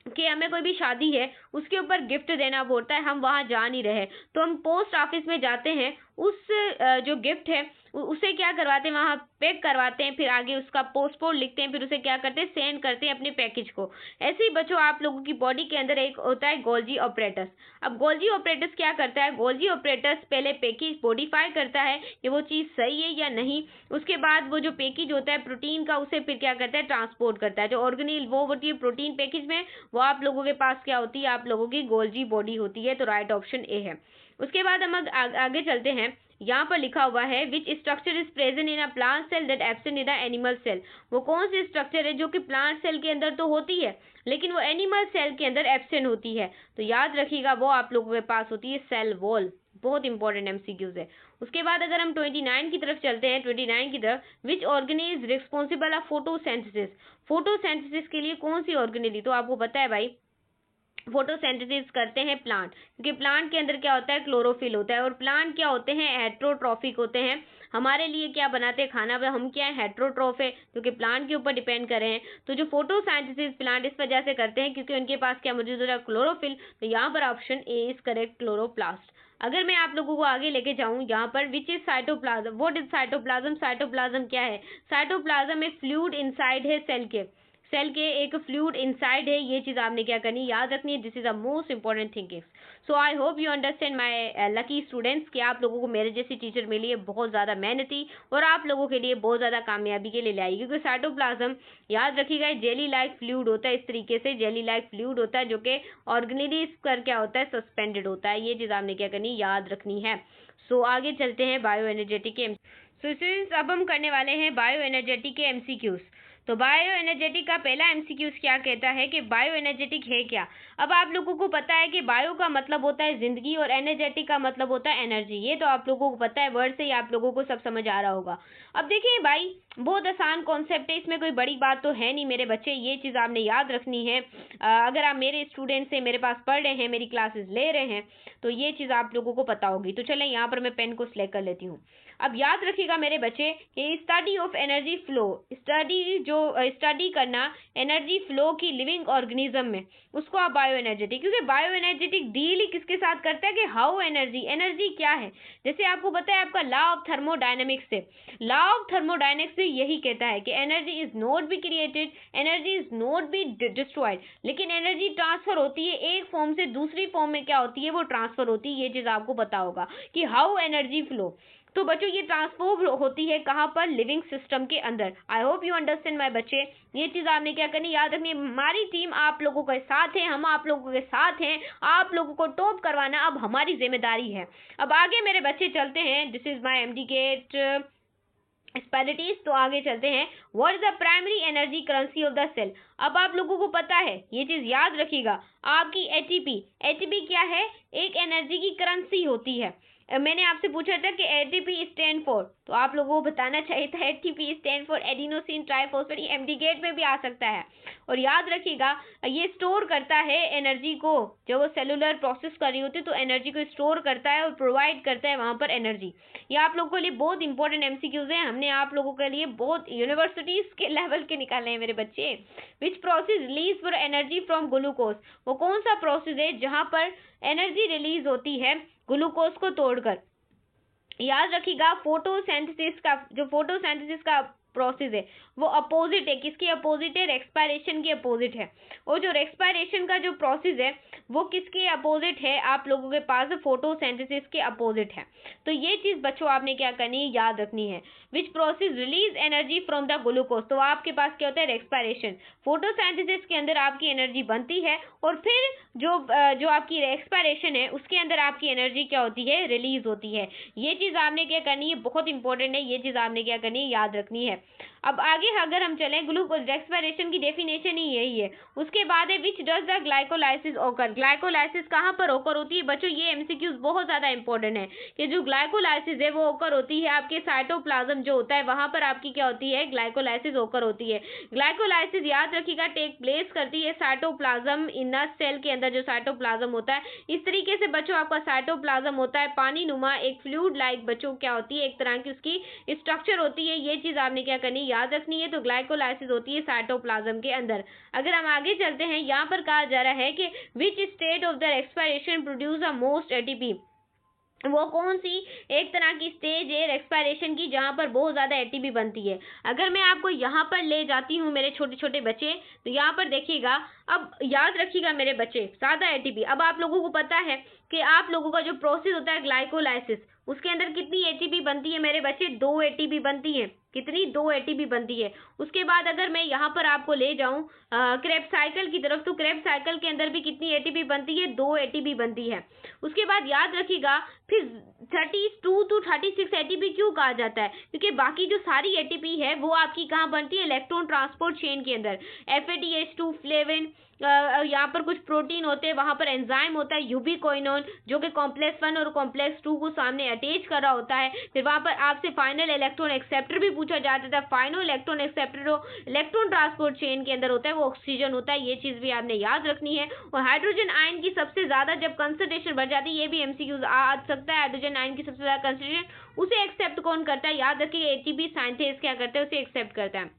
कि हमें कोई भी शादी है उसके ऊपर गिफ्ट देना होता है, हम वहां जा नहीं रहे तो हम पोस्ट ऑफिस में जाते हैं, उस जो गिफ्ट है उसे क्या करवाते हैं, वहां पैक करवाते हैं, फिर आगे उसका पोस्टपोर्ट लिखते हैं, फिर उसे क्या करते हैं, सेंड करते हैं अपने पैकेज को। ऐसे ही बच्चों आप लोगों की बॉडी के अंदर एक होता है गोल्जी ऑपरेटस। अब गोल्जी ऑपरेटस क्या करता है, गोल्जी ऑपरेटस पहले पैकेज मॉडिफाई करता है कि वो चीज़ सही है या नहीं, उसके बाद वो जो पैकेज होता है प्रोटीन का उसे फिर क्या करता है, ट्रांसपोर्ट करता है। जो ऑर्गेनिल वो होती है प्रोटीन पैकेज में, वो आप लोगों के पास क्या होती है, आप लोगों की गोल्जी बॉडी होती है। तो राइट ऑप्शन ए है। उसके बाद हम आगे चलते हैं, यहाँ पर लिखा हुआ है which structure is present in a plant cell that absent in a animal cell. वो कौन सी स्ट्रक्चर है जो कि प्लांट सेल के अंदर तो होती है लेकिन वो एनिमल सेल के अंदर एब्सेंट होती है, तो याद रखिएगा वो आप लोगों के पास होती है सेल वॉल। बहुत इंपॉर्टेंट एमसीक्यूज है। उसके बाद अगर हम 29 की तरफ चलते हैं, 29 की तरफ, which organelle is responsible of photosynthesis. Photosynthesis के लिए कौन सी ऑर्गेनिज, तो आपको पता है भाई फोटोसिंथेसिस करते हैं प्लांट, क्योंकि प्लांट के अंदर क्या होता है, क्लोरोफिल होता है, और प्लांट क्या होते हैं, हेट्रोट्रॉफिक होते हैं। हमारे लिए क्या बनाते हैं खाना, वह हम क्या है, हेट्रोट्रॉफ है, क्योंकि प्लांट के ऊपर डिपेंड कर रहे हैं। तो जो फोटोसिंथेसिस प्लांट इस वजह से करते हैं क्योंकि उनके पास क्या मौजूद है, क्लोरोफिल। तो यहाँ पर option A is correct, chloroplast. अगर मैं आप लोगों को आगे लेके जाऊं, यहाँ पर which is cytoplasm, what is cytoplasm, cytoplasm क्या है, साइटोप्लाज्म एक फ्लूइड इनसाइड है सेल के एक फ्लूइड इनसाइड है। ये चीज आपने क्या करनी, याद रखनी है। This is the most important thing. So I hope you understand my lucky students कि आप लोगों को मेरे जैसी टीचर मिली है, बहुत ज़्यादा मेहनती और आप लोगों के लिए बहुत ज़्यादा कामयाबी के लिए लाई, क्योंकि साइटोप्लाज्म याद रखिएगा जेली लाइक फ्लूइड होता है। इस तरीके से जेली लाइक फ्लूइड होता है जो कि ऑर्गेनिलीज कर क्या होता है, सस्पेंडेड होता है। ये चीज़ आपने क्या करनी, याद रखनी है। सो आगे चलते हैं बायो एनर्जेटिक के। सो स्टूडेंट्स अब हम करने वाले हैं बायो एनर्जेटिक के एमसीक्यूज। तो बायो एनर्जेटिक का पहला एमसीक्यूज क्या कहता है कि बायो एनर्जेटिक है क्या। अब आप लोगों को पता है कि बायो का मतलब होता है जिंदगी और एनर्जेटिक का मतलब होता है एनर्जी। ये तो आप लोगों को पता है, वर्ड से ही आप लोगों को सब समझ आ रहा होगा। अब देखिए भाई, बहुत आसान कॉन्सेप्ट है, इसमें कोई बड़ी बात तो है नहीं मेरे बच्चे, ये चीज़ आपने याद रखनी है। अगर आप मेरे स्टूडेंट से मेरे पास पढ़ रहे हैं, मेरी क्लासेस ले रहे हैं, तो ये चीज़ आप लोगों को पता होगी। तो चलें यहाँ पर मैं पेन को सिलेक्ट कर लेती हूँ। अब याद रखिएगा मेरे बच्चे कि study of energy flow, study करना एनर्जी फ्लो की लिविंग ऑर्गेनिज्म में, उसको आप बायो एनर्जेटिक, क्योंकि बायो एनर्जेटिक डील ही किसके साथ करता है कि हाउ एनर्जी क्या है। जैसे आपको पता है आपका लॉ ऑफ थर्मोडायनेमिक्स से, लॉ ऑफ थर्मोडायनेमिक्स से यही कहता है कि energy is not be created, energy is not be destroyed, लेकिन एनर्जी ट्रांसफर होती है एक फॉर्म से दूसरी फॉर्म में, क्या होती है, वो ट्रांसफर होती है। ये चीज़ आपको पता होगा कि हाउ एनर्जी फ्लो। तो बच्चों ये ट्रांसफर होती है कहाँ पर, लिविंग सिस्टम के अंदर। आई होप यू अंडरस्टैंड माय बच्चे। ये चीज़ आपने क्या करनी, याद रखनी है। हमारी टीम आप लोगों के साथ है, हम आप लोगों के साथ हैं, आप लोगों को टॉप करवाना अब हमारी जिम्मेदारी है। अब आगे मेरे बच्चे चलते हैं, this is my MD get specialities. तो आगे चलते हैं, what is the primary energy currency of the cell. अब आप लोगों को पता है, ये चीज याद रखिएगा, आपकी एटीपी क्या है, एक एनर्जी की करेंसी होती है। मैंने आपसे पूछा था कि एटीपी स्टैंड फॉर, तो आप लोगों को बताना चाहिए था ATP stand for adenosine triphosphate. ये एमडी गेट में भी आ सकता है। और याद रखिएगा ये स्टोर करता है एनर्जी को, जब वो सेलुलर प्रोसेस कर रही होती है तो एनर्जी को स्टोर करता है और प्रोवाइड करता है वहां पर एनर्जी। ये आप लोगों के लिए बहुत इंपॉर्टेंट एमसीक्यूज हैं, हमने आप लोगों के लिए बहुत यूनिवर्सिटीज के लेवल के निकाले हैं मेरे बच्चे। Which process release for energy from glucose, वो कौन सा प्रोसेस है जहां पर एनर्जी रिलीज होती है ग्लूकोज को तोड़कर। याद रखिएगा फोटोसिंथेसिस का प्रोसेस है वो अपोजिट है। किसकी अपोजिट है? रेस्पिरेशन की अपोजिट है। और जो रेस्पिरेशन का जो प्रोसेस है वो किसके अपोजिट है? आप लोगों के पास फोटोसिंथेसिस के अपोजिट है। तो ये चीज बच्चों आपने क्या करनी है? याद रखनी है। Which process release energy from the glucose. तो आपके पास क्या होता है? रेस्पिरेशन। फोटोसिंथेसिस के अंदर आपकी एनर्जी बनती है और फिर जो आपकी रेस्पिरेशन है उसके अंदर आपकी एनर्जी क्या होती है? रिलीज होती है। ये चीज आपने क्या करनी है? बहुत इंपॉर्टेंट है। ये चीज आपने क्या करनी है? याद रखनी है। अब आगे अगर हम चलें, ग्लूकोज रेस्पिरेशन की डेफिनेशन ही यही है। उसके बाद है विच डज द ग्लाइकोलाइसिस ओकर। ग्लाइकोलाइसिस कहाँ पर ओकर होती है बच्चों? ये एमसीक्यूज बहुत ज्यादा इंपॉर्टेंट है कि जो ग्लाइकोलाइसिस है वो ओकर होती है आपके साइटोप्लाज्म जो होता है वहां पर आपकी क्या होती है? ग्लाइकोलाइसिस ओकर होती है। ग्लाइकोलाइसिस याद रखिएगा टेक प्लेस करती है साइटोप्लाज्म इन सेल के अंदर। जो साइटोप्लाज्म होता है इस तरीके से बच्चों आपका साइटोप्लाज्म होता है पानी नुमा एक फ्लूइड लाइक बच्चों क्या होती है? एक तरह की उसकी स्ट्रक्चर होती है। ये चीज आपने क्या करनी याद रखनी है। तो ग्लाइकोलाइसिस होती है साइटोप्लाज्म के अंदर। अगर हम आगे चलते हैं, यहाँ पर कहा जा रहा है कि which state of the respiration produce the most ATP. वो कौन सी एक तरह की स्टेज है रेस्पिरेशन की जहां पर बहुत ज्यादा एटीपी बनती है। अगर मैं आपको यहाँ पर ले जाती हूँ मेरे छोटे छोटे बच्चे, तो यहाँ पर देखिएगा। अब याद रखिएगा मेरे बच्चे, ज्यादा एटीपी। अब आप लोगों को पता है कि आप लोगों का जो प्रोसेस होता है ग्लाइकोलाइसिस, उसके अंदर कितनी एटीपी बनती है मेरे बच्चे? 2 एटीपी बनती है। कितनी? 2 एटीपी बनती है। उसके बाद अगर मैं यहाँ पर आपको ले जाऊं क्रेब्स साइकिल की तरफ, तो क्रेब्स साइकिल के अंदर भी कितनी एटीपी बनती है? 2 एटीपी बनती है। उसके बाद याद रखिएगा फिर 32 टू 36 एटीपी क्यों कहा जाता है? क्योंकि बाकी जो सारी एटीपी है वो आपकी कहाँ बनती है? इलेक्ट्रॉन ट्रांसपोर्ट चेन के अंदर। FADH2 फ्लेविन, यहाँ पर कुछ प्रोटीन होते हैं, वहां पर एंजाइम होता है यूबिक्विनोन जो कि कॉम्प्लेक्स 1 और कॉम्प्लेक्स 2 को सामने अटैच कर रहा होता है। फिर वहां पर आपसे फाइनल इलेक्ट्रॉन एक्सेप्टर भी पूछा जाता था। फाइनल इलेक्ट्रॉन एक्सेप्टर जो इलेक्ट्रॉन ट्रांसपोर्ट चेन के अंदर होता है वो ऑक्सीजन होता है। ये चीज भी आपने याद रखनी है। और हाइड्रोजन आयन की सबसे ज्यादा जब कंसंट्रेशन बढ़ जाती है, ये भी एमसीक्यूज आ सकता है, हाइड्रोजन आयन की सबसे ज्यादा कंसंट्रेशन उसे एक्सेप्ट कौन करता है? याद रखिए एटीपी साइंथेस क्या करता है? उसे एक्सेप्ट करता है।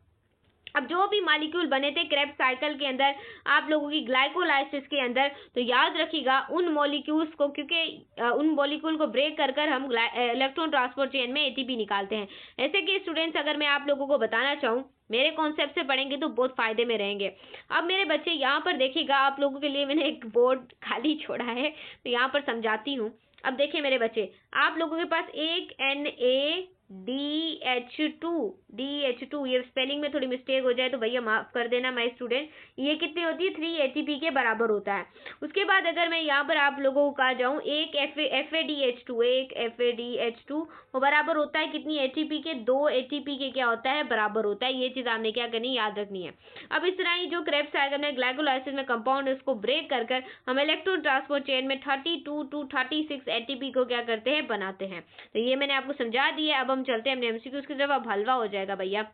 अब जो भी मॉलिक्यूल बने थे क्रेब्स साइकिल के अंदर आप लोगों की ग्लाइकोलाइसिस के अंदर, तो याद रखिएगा उन मॉलिक्यूल्स को, क्योंकि उन मॉलिक्यूल को ब्रेक कर कर हम इलेक्ट्रॉन ट्रांसपोर्ट चेन में एटीपी निकालते हैं। ऐसे कि स्टूडेंट्स अगर मैं आप लोगों को बताना चाहूँ, मेरे कॉन्सेप्ट से पढ़ेंगे तो बहुत फायदे में रहेंगे। अब मेरे बच्चे यहाँ पर देखिएगा, आप लोगों के लिए मैंने एक बोर्ड खाली छोड़ा है तो यहाँ पर समझाती हूँ। अब देखिए मेरे बच्चे, आप लोगों के पास एक NADH2 ये स्पेलिंग में थोड़ी मिस्टेक हो जाए तो भैया माफ कर देना माय स्टूडेंट। ये कितनी होती है? 3 ATP के बराबर होता है। उसके बाद अगर मैं यहाँ पर आप लोगों को कहा जाऊँ एक FADH2 वो बराबर होता है कितनी ATP के? 2 ATP के क्या होता है? बराबर होता है। ये चीज आपने क्या करनी याद रखनी है। अब इस तरह ही जो क्रेब्स साइकिल में ग्लाइकोलाइसिस में कंपाउंड इसको ब्रेक कर कर हम इलेक्ट्रॉन ट्रांसपोर्ट चेन में 32 टू 36 ATP को क्या करते हैं? बनाते हैं। तो ये मैंने आपको समझा दिया। अब हम चलते हैं अपने एमसीक्यूज की तरफ। अब हलवा हो जाएगा भैया।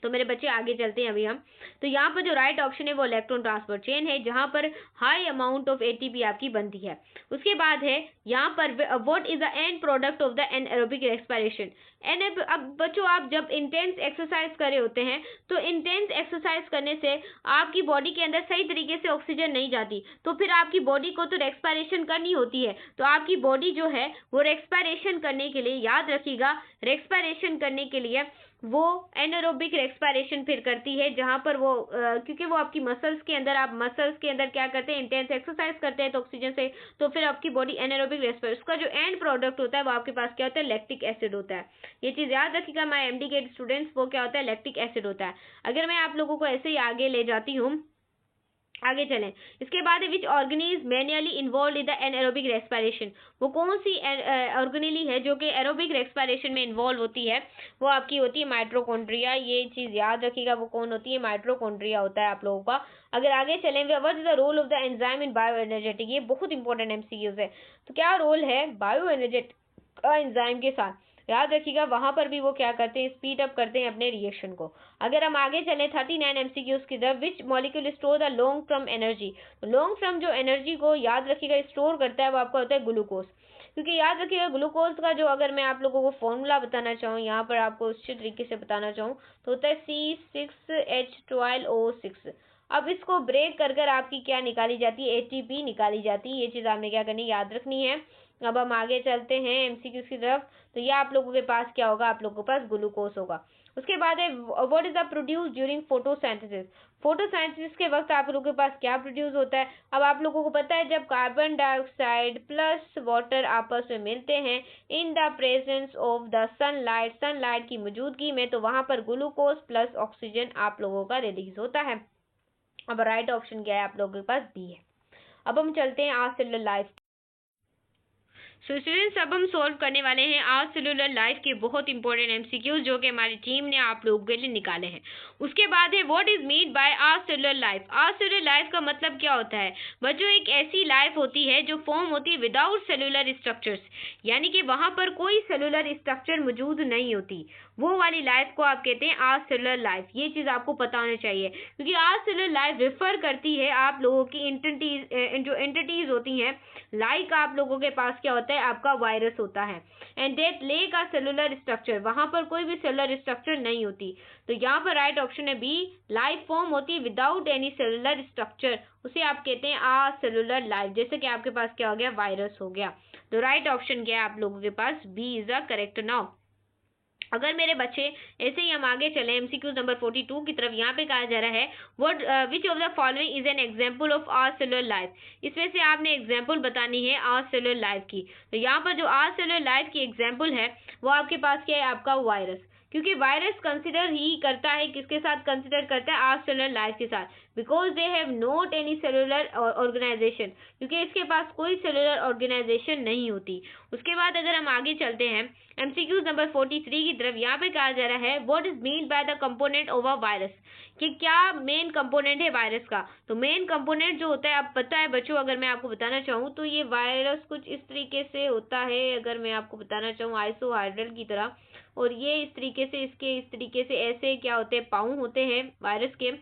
तो मेरे बच्चे आगे चलते हैं अभी हम। तो यहाँ पर जो राइट ऑप्शन है वो इलेक्ट्रॉन ट्रांसफर चेन है जहां पर हाई अमाउंट ऑफ एटीपी आपकी बनती है। उसके बाद है यहाँ पर what is the end product of the anaerobic respiration. अब बच्चों आप जब इंटेंस एक्सरसाइज कर रहे होते हैं तो इंटेंस एक्सरसाइज करने से आपकी बॉडी के अंदर सही तरीके से ऑक्सीजन नहीं जाती, तो फिर आपकी बॉडी को तो रेस्पिरेशन करनी होती है। तो आपकी बॉडी जो है वो रेस्पिरेशन करने के लिए, याद रखिएगा, रेस्पिरेशन करने के लिए वो एनारोबिक रेस्पिरेशन फिर करती है जहां पर वो क्योंकि वो आपकी मसल्स के अंदर, आप मसल्स के अंदर क्या करते हैं? इंटेंस एक्सरसाइज करते हैं तो ऑक्सीजन से, तो फिर आपकी बॉडी एनारोबिक रेस्पिरेशन, उसका जो एंड प्रोडक्ट होता है वो आपके पास क्या होता है? लैक्टिक एसिड होता है। ये चीज याद रखिएगा माय एमडी के स्टूडेंट्स, वो क्या होता है? लैक्टिक एसिड होता है। अगर मैं आप लोगों को ऐसे ही आगे ले जाती हूँ, आगे चलें। इसके बाद which organelle manually involve in the anaerobic respiration. वो कौन सी ऑर्गेनेली है जो कि एरोबिक रेस्पिरेशन में इन्वॉल्व होती है? वो आपकी होती है माइटोकॉन्ड्रिया। ये चीज याद रखिएगा, वो कौन होती है? माइटोकॉन्ड्रिया होता है आप लोगों का। अगर आगे चलें, what is the role of the enzyme in bio energetic. ये बहुत इंपॉर्टेंट एमसीक्यूज है। तो क्या रोल है बायो एनर्जेटिक का एंजाइम के साथ? याद रखिएगा वहां पर भी वो क्या करते हैं? स्पीड अप करते हैं अपने रिएक्शन को। अगर हम आगे चले 39 एमसीक्यूज की तरफ, which molecule store the long term energy. Long term जो एनर्जी को याद रखिएगा स्टोर करता है वो आपका होता है ग्लूकोज। क्योंकि याद रखिएगा ग्लूकोज का जो, अगर मैं आप लोगों को फॉर्मूला बताना चाहूँ, यहाँ पर आपको अच्छे तरीके से बताना चाहूँ तो होता है C6H12O6। अब इसको ब्रेक कर कर आपकी क्या निकाली जाती है? एटीपी निकाली जाती है। ये चीज आपने क्या करनी याद रखनी है। अब हम आगे चलते हैं एमसीक्यूज की तरफ। तो ये आप लोगों के पास क्या होगा? आप लोगों के पास ग्लूकोज होगा। उसके बाद है what is the produce during photosynthesis. Photosynthesis के वक्त आप लोगों के पास क्या प्रोड्यूस होता है। अब आप लोगों को पता है जब कार्बन डाइऑक्साइड प्लस वाटर आपस में मिलते हैं in the presence of the sunlight, sunlight की मौजूदगी में, तो वहां पर ग्लूकोज प्लस ऑक्सीजन आप लोगों का रिलीज होता है। अब राइट ऑप्शन क्या है आप लोगों के पास, बी है। अब हम चलते हैं आज सेलुलर लाइफ। सो स्टूडेंट्स, अब हम सॉल्व करने वाले हैं आज सेलुलर लाइफ के बहुत इंपॉर्टेंट एमसीक्यूज जो कि हमारी टीम ने आप लोगों के लिए निकाले हैं। उसके बाद है व्हाट इज मीन बाय आज सेलुलर लाइफ। आज सेलुलर लाइफ का मतलब क्या होता है बच्चों, एक ऐसी लाइफ होती है जो फॉर्म होती है विदाउट सेलुलर स्ट्रक्चर्स, यानी कि वहां पर कोई सेलुलर स्ट्रक्चर मौजूद नहीं होती, वो वाली लाइफ को आप कहते हैं आज सेलुलर लाइफ। ये चीज आपको पता होनी चाहिए क्योंकि आज सेलुलर लाइफ रेफर करती है आप लोगों की जो एंटिटीज होती हैं, लाइक आप लोगों के पास क्या होता है आपका वायरस होता है, एंड डेट ले का सेलुलर स्ट्रक्चर, वहां पर कोई भी सेलुलर स्ट्रक्चर नहीं होती। तो यहाँ पर राइट ऑप्शन है बी, लाइफ फॉर्म होती है विदाउट एनी सेलुलर स्ट्रक्चर, उसे आप कहते हैं आ सेलुलर लाइफ। जैसे कि आपके पास क्या हो गया, वायरस हो गया। तो राइट ऑप्शन क्या है आप लोगों के पास, B is the correct. Now अगर मेरे बच्चे ऐसे ही हम आगे चले एमसीक्यूज नंबर 42 की तरफ, यहाँ पे कहा जा रहा है what which of the following is an example of acellular life. इसमें से आपने एग्जांपल बतानी है आर सेलुलर लाइफ की। तो यहाँ पर जो आर सेलुलर लाइफ की एग्जांपल है वो आपके पास क्या है आपका वायरस, क्योंकि वायरस कंसिडर ही करता है किसके साथ कंसिडर करता है आर सेलुलर लाइफ के साथ, because they have not any cellular organization, क्योंकि इसके पास कोई सेलुलर ऑर्गेनाइजेशन नहीं होती। उसके बाद अगर हम आगे चलते हैं एमसीक्यूज नंबर 43 की तरफ, यहाँ पे कहा जा रहा है what is mean by the component of a virus, कि क्या मेन कंपोनेंट है वायरस का। तो मेन कंपोनेंट जो होता है, आप पता है बच्चों, अगर मैं आपको बताना चाहूँ तो ये वायरस कुछ इस तरीके से होता है, अगर मैं आपको बताना चाहूँ आइसोहाइड्रल की तरह, और ये इस तरीके से, इसके इस तरीके से ऐसे क्या होते हैं, पाँव होते हैं वायरस के।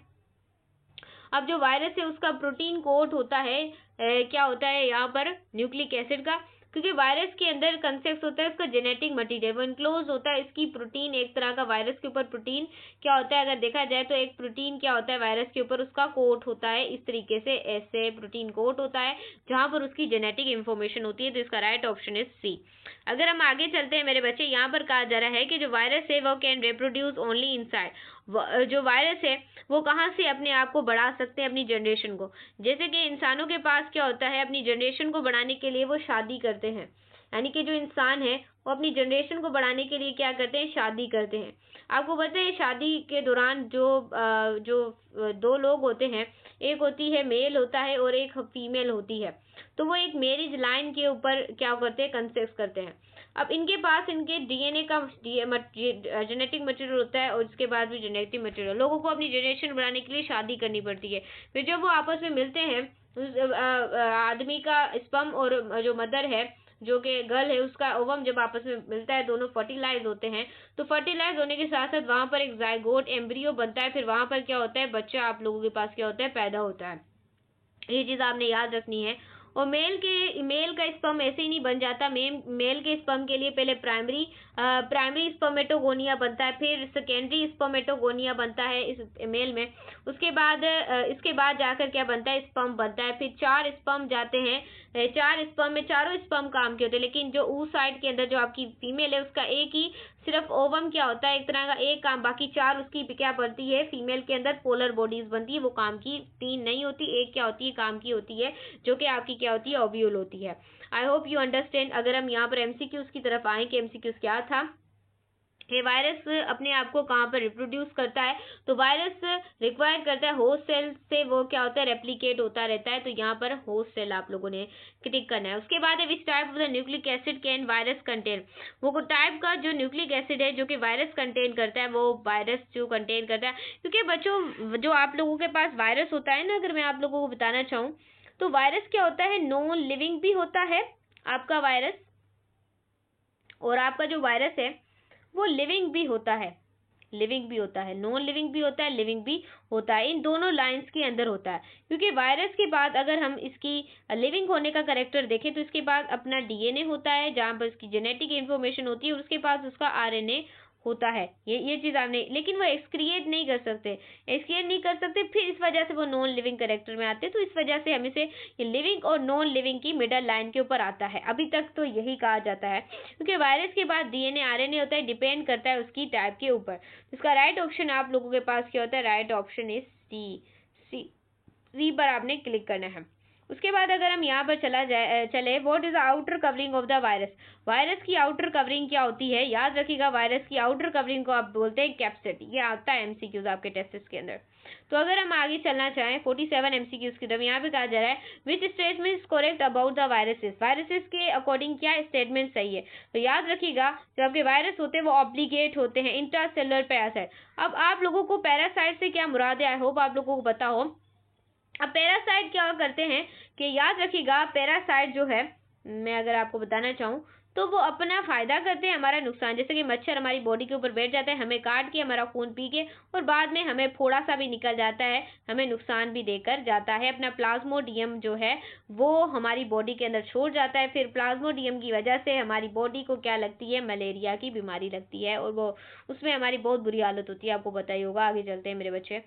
अब जो वायरस है उसका प्रोटीन कोट होता है क्या होता है यहाँ पर, न्यूक्लिक एसिड का, क्योंकि वायरस के अंदर कंसेप्ट होता है उसका जेनेटिक मटेरियल, वो इनक्लोज होता है इसकी प्रोटीन, एक तरह का वायरस के ऊपर प्रोटीन क्या होता है, अगर देखा जाए तो एक प्रोटीन क्या होता है वायरस के ऊपर उसका कोट होता है, इस तरीके से ऐसे प्रोटीन कोट होता है जहां पर उसकी जेनेटिक इंफॉर्मेशन होती है। तो इसका राइट ऑप्शन इज सी। अगर हम आगे चलते हैं मेरे बच्चे, यहाँ पर कहा जा रहा है कि जो वायरस है वो कैन रिप्रोड्यूस ओनली इनसाइड, जो वायरस है वो कहाँ से अपने आप को बढ़ा सकते हैं, अपनी जनरेशन को। जैसे कि इंसानों के पास क्या होता है, अपनी जनरेशन को बढ़ाने के लिए वो शादी करते हैं, यानी कि जो इंसान है वो अपनी जनरेशन को बढ़ाने के लिए क्या करते हैं, शादी करते हैं। आपको पता है शादी के दौरान जो दो लोग होते हैं, एक होती है मेल होता है और एक फीमेल होती है, तो वो एक मैरिज लाइन के ऊपर क्या करते हैं, कंसेप्ट करते हैं। अब इनके पास इनके डीएनए का जेनेटिक मटेरियल होता है और इसके बाद भी जेनेटिक मटेरियल, लोगों को अपनी जनरेशन बढ़ाने के लिए शादी करनी पड़ती है। फिर जब वो आपस में मिलते हैं, आदमी का स्पर्म और जो मदर है जो कि गर्ल है उसका ओवम जब आपस में मिलता है, दोनों फर्टिलाइज होते हैं, तो फर्टिलाइज होने के साथ साथ वहां पर एक जायगोट एम्ब्रियो बनता है, फिर वहां पर क्या होता है, बच्चा आप लोगों के पास क्या होता है, पैदा होता है। ये चीज आपने याद रखनी है। और मेल का स्पर्म ऐसे ही नहीं बन जाता, मेल के स्पर्म के लिए पहले प्राइमरी स्पर्मेटोगोनिया बनता है, फिर सेकेंडरी स्पर्मेटोगोनिया बनता है इस मेल में, उसके बाद इसके बाद जाकर क्या बनता है, स्पर्म बनता है, फिर 4 स्पर्म जाते हैं, 4 स्पर्म में चारों स्पर्म काम के होते हैं, लेकिन जो ऊ साइड के अंदर जो आपकी फीमेल है उसका एक ही सिर्फ ओवम क्या होता है, एक तरह का एक काम, बाकी 4 उसकी क्या बनती है, फीमेल के अंदर पोलर बॉडीज बनती है, वो काम की 3 नहीं होती, एक क्या होती है, काम की होती है, जो कि आपकी क्या होती है, ओव्यूल होती है। आई होप यू अंडरस्टैंड। अगर हम यहाँ पर एमसीक्यूज की तरफ आए कि एमसीक्यूज क्या था, ये वायरस अपने आप को कहाँ पर रिप्रोड्यूस करता है, तो वायरस रिक्वायर करता है होस्ट सेल से, वो क्या होता है, रेप्लिकेट होता रहता है, तो यहाँ पर होस्ट सेल आप लोगों ने टिक करना है। उसके बाद है which type of the nucleic acid can virus contain, वो टाइप का जो न्यूक्लिक एसिड है जो कि वायरस कंटेन करता है, वो वायरस जो कंटेन करता है, क्योंकि बच्चों जो आप लोगों के पास वायरस होता है ना, अगर मैं आप लोगों को बताना चाहूँ तो वायरस क्या होता है, नॉन लिविंग भी होता है आपका वायरस, और आपका जो वायरस है वो लिविंग भी होता है, नॉन लिविंग भी होता है, लिविंग भी होता है, इन दोनों लाइंस के अंदर होता है। क्योंकि वायरस के बाद अगर हम इसकी लिविंग होने का कैरेक्टर देखें तो इसके बाद अपना डीएनए होता है जहाँ पर इसकी जेनेटिक इंफॉर्मेशन होती है, और उसके पास उसका आरएनए होता है, ये चीज़ आपने, लेकिन वो एक्सक्रिएट नहीं कर सकते, फिर इस वजह से वो नॉन लिविंग कैरेक्टर में आते हैं। तो इस वजह से हमें से ये लिविंग और नॉन लिविंग की मिडल लाइन के ऊपर आता है। अभी तक तो यही कहा जाता है, क्योंकि वायरस के बाद डीएनए आरएनए होता है, डिपेंड करता है उसकी टाइप के ऊपर। इसका राइट ऑप्शन आप लोगों के पास क्या होता है, राइट ऑप्शन इज सी पर आपने क्लिक करना है। उसके बाद अगर हम यहाँ पर चले, what is the outer covering of the virus. Virus की आउटर कवरिंग क्या होती है, याद रखिएगा, वायरस की आउटर कवरिंग को आप बोलते हैं कैप्सिड। ये आता है एमसीक्यूज आपके टेस्ट के अंदर। तो अगर हम आगे चलना चाहें 47 एमसीक्यूज की तरफ, यहाँ पे कहा जा रहा है which statement is correct about the viruses के अकॉर्डिंग क्या स्टेटमेंट सही है। तो याद रखिएगा, जो आपके वायरस होते हैं वो ऑब्लिगेट होते हैं, इंट्रासेलुलर पैरासाइट। अब आप लोगों को पैरासाइट से क्या मुराद है, आई होप आप लोगों को पता हो। अब पैरासाइट क्या करते हैं कि याद रखिएगा, पैरासाइट जो है, मैं अगर आपको बताना चाहूँ तो वो अपना फायदा करते हैं, हमारा नुकसान। जैसे कि मच्छर हमारी बॉडी के ऊपर बैठ जाता है, हमें काट के, हमारा खून पी के, और बाद में हमें फोड़ा सा भी निकल जाता है, हमें नुकसान भी देकर जाता है। अपना प्लाज्मोडियम जो है वो हमारी बॉडी के अंदर छोड़ जाता है। फिर प्लाज्मोडियम की वजह से हमारी बॉडी को क्या लगती है, मलेरिया की बीमारी लगती है, और वो उसमें हमारी बहुत बुरी हालत होती है, आपको पता ही होगा। आगे चलते हैं मेरे बच्चे।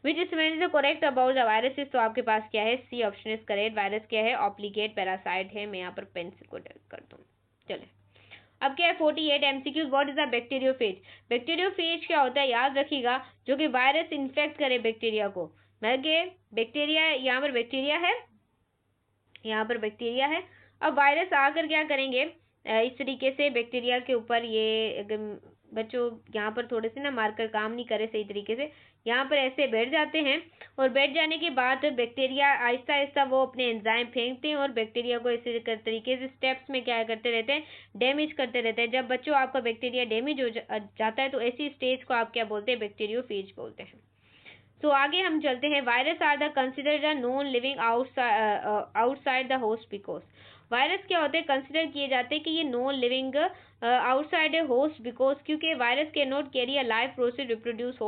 Which is correct about the viruses. तो आपके पास क्या है, C option is correct. Virus क्या है, ऑब्लिगेट पैरासाइट है। मैं यहाँ पर पेंसिल को कर दूँ। चले, अब क्या है 48 MCQs. What is the bacteriophage. Bacteriophage क्या होता है, याद रखिएगा, जो कि वायरस इन्फेक्ट करे बैक्टीरिया को। मतलब कि बैक्टीरिया, यहाँ पर बैक्टीरिया है, यहाँ पर बैक्टीरिया है। अब वायरस आकर क्या करेंगे, इस तरीके से बैक्टीरिया के ऊपर, ये बच्चों यहाँ पर थोड़े से ना मार्कर काम नहीं करे सही तरीके से, यहाँ पर ऐसे बैठ जाते हैं, और बैठ जाने के बाद बैक्टीरिया आहिस्ता आहिस्ता वो अपने एंजाइम फेंकते हैं, और बैक्टीरिया को इसी तरीके से स्टेप्स में क्या करते रहते हैं, डैमेज करते रहते हैं। जब बच्चों आपका बैक्टीरिया डैमेज हो जाता है तो ऐसी स्टेज को आप क्या बोलते हैं, बैक्टीरियोफेज बोलते हैं। तो आगे हम चलते हैं। Virus are the considered the non living outside the host because. Virus क्या होते हैं, कंसिडर किए जाते हैं कि ये non living outside a host because, क्योंकि वायरस के not carry a live process reproduce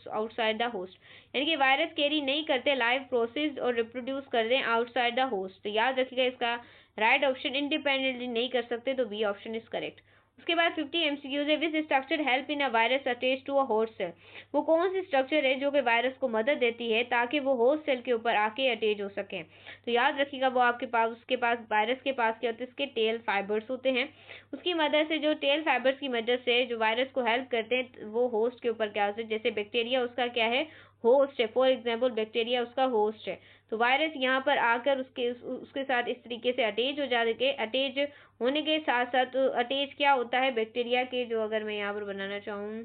outside the host. यानी कि वायरस कैरी नहीं करते लाइव प्रोसेस और रिप्रोड्यूस करते हैं आउटसाइड द होस्ट। तो याद रखिएगा, इसका राइट ऑप्शन इंडिपेंडेंटली नहीं कर सकते, तो बी ऑप्शन इज करेक्ट। उसके बाद 50 एमसीक्यूज है। Which structure help in a virus attach to a host cell. वो कौन सी स्ट्रक्चर है जो कि वायरस को मदद देती है ताकि वो होस्ट सेल के ऊपर आके अटैच हो सके। तो याद रखिएगा, वो आपके पास, उसके पास, वायरस के पास क्या होते हैं, इसके टेल फाइबर्स होते हैं। उसकी मदद से, जो टेल फाइबर्स की मदद से जो वायरस को हेल्प करते हैं, वो होस्ट के ऊपर क्या होते हैं, जैसे बैक्टीरिया उसका क्या है, होस्ट है। फॉर एग्जाम्पल बैक्टीरिया उसका होस्ट है, तो वायरस यहाँ पर आकर उसके साथ इस तरीके से अटैच हो जाके, अटैच होने के साथ साथ अटैच क्या होता है बैक्टीरिया के, जो अगर मैं यहाँ पर बनाना चाहूँ,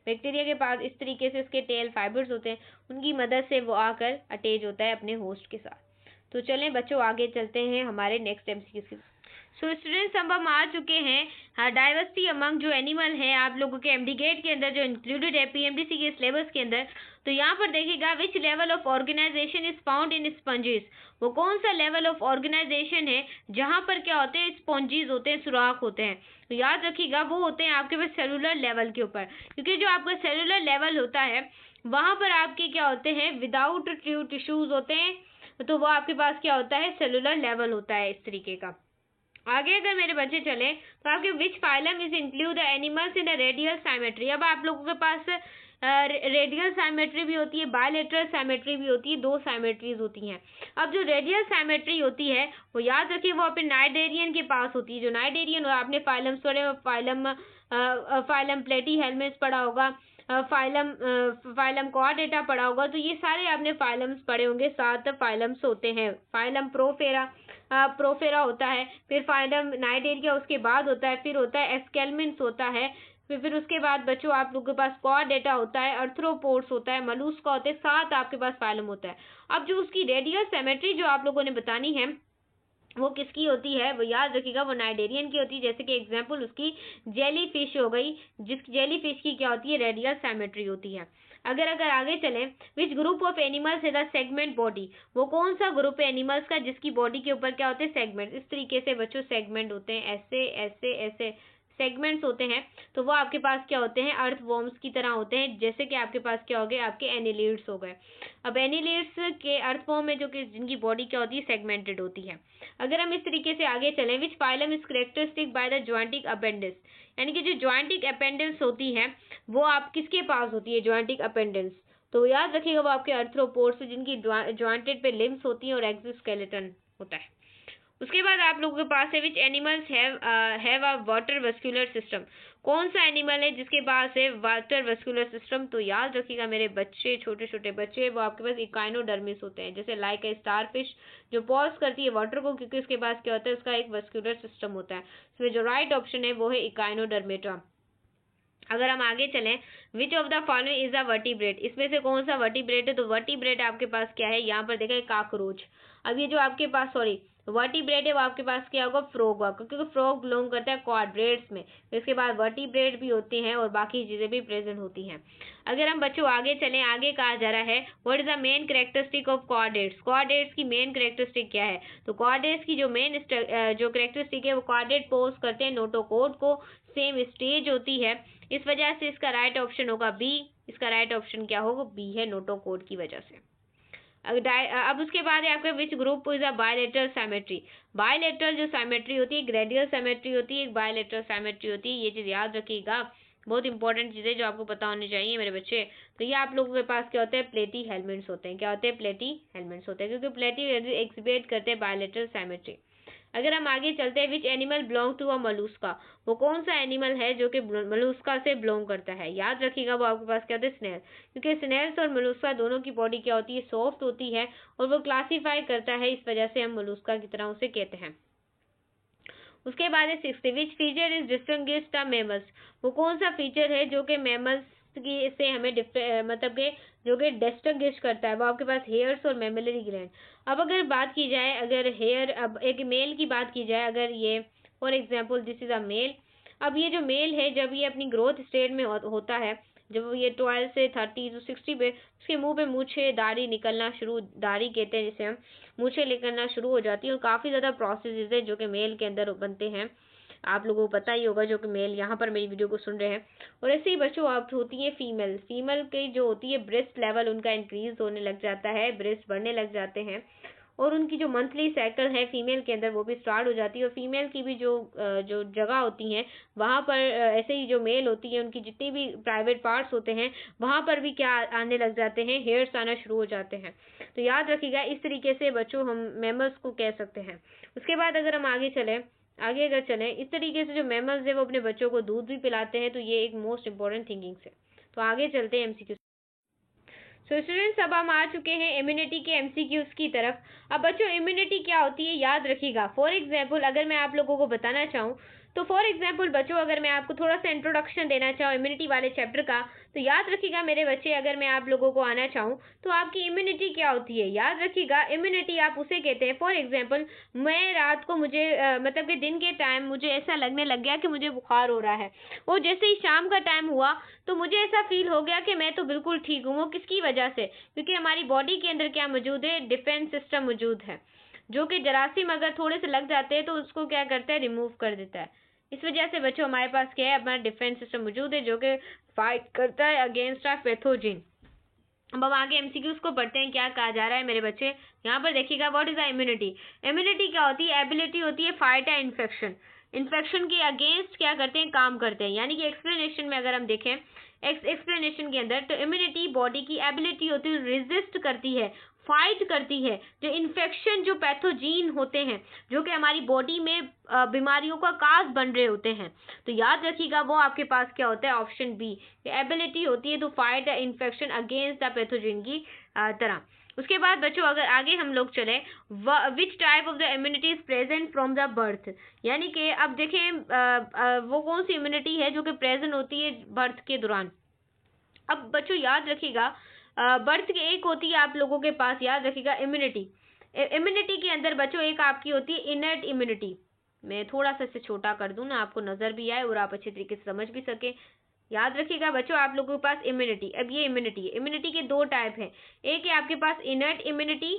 बैक्टीरिया के पास इस तरीके से उसके टेल फाइबर्स होते हैं, उनकी मदद से वो आकर अटैच होता है अपने होस्ट के साथ। तो चलें बच्चों, आगे चलते हैं हमारे नेक्स्ट एमसीक्यू की। सो स्टूडेंट्स, अब हम आ चुके हैं डाइवर्सिटी अमंग जो एनिमल है आप लोगों के एमडी गेट के अंदर, जो इंक्लूडेड है पीएमडीसी के सिलेबस के अंदर। तो यहाँ पर देखिएगा, which level of organization is found in sponges. वो कौन सा लेवल ऑफ ऑर्गेनाइजेशन है जहाँ पर क्या होते हैं, स्पॉन्जीज होते हैं, सुराख होते हैं। तो याद रखिएगा, वो होते हैं आपके पास सेलुलर लेवल के ऊपर, क्योंकि जो आपका सेलुलर लेवल होता है वहाँ पर आपके क्या होते हैं, विदाउट टिश्यूज होते हैं। तो वो आपके पास क्या होता है, सेलुलर लेवल होता है इस तरीके का। आगे अगर मेरे बच्चे चले तो आपके विच phylum is include the animals in the radial symmetry. अब आप लोगों के पास रेडियल साइमेट्री भी होती है, बायलेटरल साइमेट्री भी होती है, दो साइमेट्रीज होती हैं। अब जो रेडियल साइमेट्री होती है वो याद रखिए, वो अपने नाइडेरियन के पास होती है। जो नाइडेरियन, आपने फाइलम्स पढ़े, फाइलम प्लेटी हेलमेट्स पढ़ा होगा, फाइलम कॉर्डेटा पढ़ा होगा, तो ये सारे आपने फाइलम्स पढ़े होंगे। 7 फाइलम्स होते हैं। फाइलम प्रोफेरा होता है, फिर फाइलम नाइडेरिया उसके बाद होता है, फिर होता है एस्केलमेंट्स होता है, फिर उसके बाद बच्चों आप लोगों के पास कॉर्डेटा होता है, अर्थ्रोपोड्स होता है, मलूस्का होते हैं। 7 आपके पास फाइलम होता है। अब जो उसकी रेडियल सिमेट्री जो आप लोगों ने बतानी है वो किसकी होती है, वो याद रखिएगा, वो नाइडेरियन की होती है। जैसे कि एग्जांपल उसकी जेली फिश हो गई, जिस जेली फिश की क्या होती है, रेडियल सिमेट्री होती है। अगर आगे चलें, विच ग्रुप ऑफ एनिमल्स है द सेगमेंट बॉडी। वो कौन सा ग्रुप है एनिमल्स का जिसकी बॉडी के ऊपर क्या होते हैं, सेगमेंट। इस तरीके से बच्चों सेगमेंट होते हैं, ऐसे ऐसे ऐसे सेगमेंट्स होते हैं, तो वो आपके पास क्या होते हैं, अर्थवॉर्म्स की तरह होते हैं। जैसे कि आपके पास क्या हो गए, आपके एनिलिड्स हो गए। अब एनिलिड्स के अर्थवॉर्म में जो कि जिनकी बॉडी क्या होती है, सेगमेंटेड होती है। अगर हम इस तरीके से आगे चलें, which phylum is characteristic by the jointed appendix, यानी कि जो जॉइंटिक अपेंडेंस होती है वो आप किसके पास होती है, जॉइंटिक अपेंडेंस, तो याद रखिएगा वो आपके अर्थ्रोपोड्स से, जिनकी जॉइंटेड पे लिम्स होती हैं और एक्सोस्केलेटन होता है। उसके बाद आप लोगों के पास है which animals have a water vascular system, कौन सा एनिमल है जिसके पास है वाटर वेस्कुलर सिस्टम, तो याद रखिएगा मेरे बच्चे, छोटे छोटे बच्चे, वो आपके पास इकाइनोडर्मिस होते हैं। जैसे लाइक ए स्टारफिश जो पॉज करती है वाटर को, क्योंकि उसके पास क्या होता है, उसका एक वेस्कुलर सिस्टम होता है। इसमें जो राइट ऑप्शन है वो है इकाइनोडर्मेटा। अगर हम आगे चलें, विच of the following is a vertebrate, इसमें से कौन सा वर्टिब्रेट है, तो वर्टिब्रेट आपके पास क्या है, यहाँ पर देखा है काकरोच। अब ये जो आपके पास सॉरी वर्टिब्रेट है वो आपके पास क्या होगा, फ्रॉग होगा, क्योंकि फ्रॉग बिलोंग करता है क्वाड्रेट्स में। तो इसके बाद वर्टिब्रेट भी होते हैं और बाकी चीजें भी प्रेजेंट होती हैं। अगर हम बच्चों आगे चलें, आगे कहा जा रहा है what is the main characteristic of quadrates, quadrates की मेन कैरेक्टरिस्टिक क्या है, तो क्वाड्रेट्स की जो मेन जो कैरेक्टरिस्टिक है वो क्वाड्रेट पोज करते हैं नोटोकॉर्ड को, सेम स्टेज होती है। इस वजह से इसका राइट ऑप्शन होगा बी, इसका राइट ऑप्शन क्या होगा, बी है, नोटोकॉर्ड की वजह से। अब उसके बाद है आपका which group is a bilateral symmetry, bilateral जो सिमेट्री होती है, ग्रेडियल सिमेट्री होती है, एक बायलेटरल सिमेट्री होती है। ये चीज याद रखिएगा, बहुत इंपॉर्टेंट चीजें जो आपको पता होनी चाहिए मेरे बच्चे। तो ये आप लोगों के पास क्या होते हैं, प्लेटी हेलमेंट्स होते हैं, क्या होते हैं, प्लेटी हेलमेंट्स होते हैं, क्योंकि प्लेटी एक्सिबिट करते हैं बायलेटरल सिमेट्री। अगर हम आगे चलते हैं, which animal belong to a mollusca, वो कौन सा एनिमल है जो कि मलूस्का से बिलोंग करता है, याद रखिएगा वो आपके पास क्या होता है, स्नेल, क्योंकि स्नेल्स और मलूस्का दोनों की बॉडी क्या होती है, सॉफ्ट होती है और वो क्लासीफाई करता है, इस वजह से हम मलूस्का की तरह उसे कहते हैं। उसके बाद है 60, which feature is distinguish the mammals, वो कौन सा फीचर है जो कि मैमल्स की से हमें मतलब के जो कि डिस्टिंग्विश करता है, वो आपके पास हेयर्स और मेमोलरी ग्लैंड। अब अगर बात की जाए, अगर हेयर, अब एक मेल की बात की जाए, अगर ये for example this is a male, अब ये जो मेल है जब ये अपनी ग्रोथ स्टेज में होता है, जब ये 12 से 30 to 60 पे, उसके मुंह पे मूछे दाढ़ी निकलना शुरू, दाढ़ी कहते हैं जिसे हम, मूछे निकलना शुरू हो जाती है और काफ़ी ज़्यादा प्रोसेस है जो कि मेल के अंदर बनते हैं। आप लोगों को पता ही होगा जो कि मेल यहाँ पर मेरी वीडियो को सुन रहे हैं। और ऐसे ही बच्चों आप होती है फीमेल, फीमेल की जो होती है ब्रेस्ट लेवल उनका इंक्रीज होने लग जाता है, ब्रेस्ट बढ़ने लग जाते हैं और उनकी जो मंथली साइकिल है फीमेल के अंदर वो भी स्टार्ट हो जाती है। और फीमेल की भी जो जगह होती हैं वहाँ पर ऐसे ही जो मेल होती है उनकी जितनी भी प्राइवेट पार्ट्स होते हैं वहाँ पर भी क्या आने लग जाते हैं, हेयर्स आना शुरू हो जाते हैं। तो याद रखिएगा, इस तरीके से बच्चों हम मैमल्स को कह सकते हैं। उसके बाद अगर हम आगे अगर चलें, इस तरीके से जो मैमल्स है वो अपने बच्चों को दूध भी पिलाते हैं, तो ये एक मोस्ट इंपॉर्टेंट थिंकिंग है। तो आगे चलते हैं एमसीक्यू। सो स्टूडेंट्स, अब हम आ चुके हैं इम्यूनिटी के एमसीक्यूज की तरफ। अब बच्चों इम्यूनिटी क्या होती है याद रखिएगा। फॉर एग्जांपल अगर मैं आप लोगों को बताना चाहूँ, तो फॉर एग्जांपल बच्चों अगर मैं आपको थोड़ा सा इंट्रोडक्शन देना चाहूँ इम्यूनिटी वाले चैप्टर का, तो याद रखिएगा मेरे बच्चे, अगर मैं आप लोगों को आना चाहूँ तो आपकी इम्यूनिटी क्या होती है, याद रखिएगा इम्यूनिटी आप उसे कहते हैं। फॉर एग्जाम्पल मैं रात को मुझे मतलब कि दिन के टाइम मुझे ऐसा लगने लग गया कि मुझे बुखार हो रहा है, और जैसे ही शाम का टाइम हुआ तो मुझे ऐसा फील हो गया कि मैं तो बिल्कुल ठीक हूँ। वो किसकी वजह से, क्योंकि हमारी बॉडी के अंदर क्या मौजूद है, डिफेंस सिस्टम मौजूद है, जो कि जरासीम अगर थोड़े से लग जाते हैं तो उसको क्या करता है, रिमूव कर देता है। इस वजह से बच्चों हमारे पास क्या है, अपना डिफेंस सिस्टम मौजूद है जो कि फाइट करता है अगेंस्ट अ पैथोजन। अब हम आगे एमसीक्यूज को पढ़ते हैं, क्या कहा जा रहा है मेरे बच्चे। यहाँ पर देखिएगा, what is the immunity, immunity क्या होती है, एबिलिटी होती है फाइट है इन्फेक्शन, इन्फेक्शन के अगेंस्ट क्या करते हैं, काम करते हैं। यानी कि एक्सप्लेनेशन में अगर हम देखें, एक्सप्लेनेशन के अंदर, तो इम्यूनिटी बॉडी की एबिलिटी होती है, रेजिस्ट करती है, फाइट करती है जो इन्फेक्शन, जो पैथोजीन होते हैं जो कि हमारी बॉडी में बीमारियों का काज बन रहे होते हैं। तो याद रखिएगा वो आपके पास क्या होता है, ऑप्शन बी, एबिलिटी होती है to fight infection against the pathogen की तरह। उसके बाद बच्चों अगर आगे हम लोग चले, which type of the immunity is present from the birth, यानी कि अब देखें वो कौन सी इम्यूनिटी है जो कि प्रेजेंट होती है बर्थ के दौरान। अब बच्चों याद रखिएगा, बर्थ के एक होती है आप लोगों के पास, याद रखिएगा इम्यूनिटी, इम्यूनिटी के अंदर बच्चों एक आपकी होती है इनर्ट इम्यूनिटी। मैं थोड़ा सा इसे छोटा कर दूं ना, आपको नजर भी आए और आप अच्छे तरीके से समझ भी सके। याद रखिएगा बच्चों आप लोगों के पास इम्यूनिटी, अब ये इम्यूनिटी है, इम्यूनिटी के दो टाइप है, एक है आपके पास इनर्ट इम्यूनिटी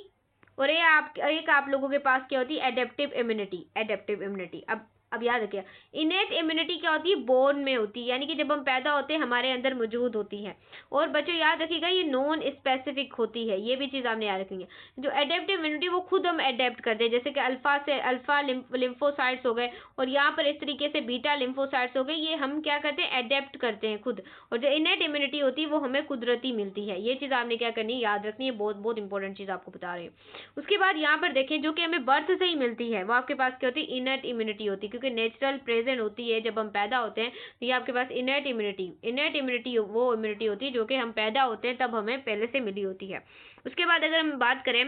और एक आप लोगों के पास क्या होती है, एडेप्टिव इम्यूनिटी, एडेप्टिव इम्यूनिटी। अब अब याद रखिए, इनेट इम्यूनिटी क्या होती है, बोर्न में होती है, यानी कि जब हम पैदा होते हैं हमारे अंदर मौजूद होती है। और बच्चों याद रखिएगा ये नॉन स्पेसिफिक होती है, ये भी चीज़ आपने याद रखेंगे। जो एडेप्टिव इम्यूनिटी वो खुद हम एडेप्ट करते हैं, जैसे कि अल्फा लिम्फोसाइट्स हो गए, और यहाँ पर इस तरीके से बीटा लिम्फोसाइट्स हो गए, ये हम क्या करते हैं, एडेप्ट करते हैं खुद। और जो इनेट इम्यूनिटी होती है वो हमें कुदरती मिलती है। ये चीज़ आपने क्या करनी है, याद रखनी है, बहुत बहुत इंपॉर्टेंट चीज़ आपको बता रही हूँ। उसके बाद यहाँ पर देखें, जो कि हमें बर्थ से ही मिलती है, वो आपके पास क्या होती है, इनर्ट इम्यूनिटी होती है, क्योंकि नेचुरल प्रेजेंट होती है जब हम पैदा होते हैं। तो ये आपके पास इनर्ट इम्यूनिटी वो इम्यूनिटी होती है जो कि हम पैदा होते हैं तब हमें पहले से मिली होती है। उसके बाद अगर हम बात करें,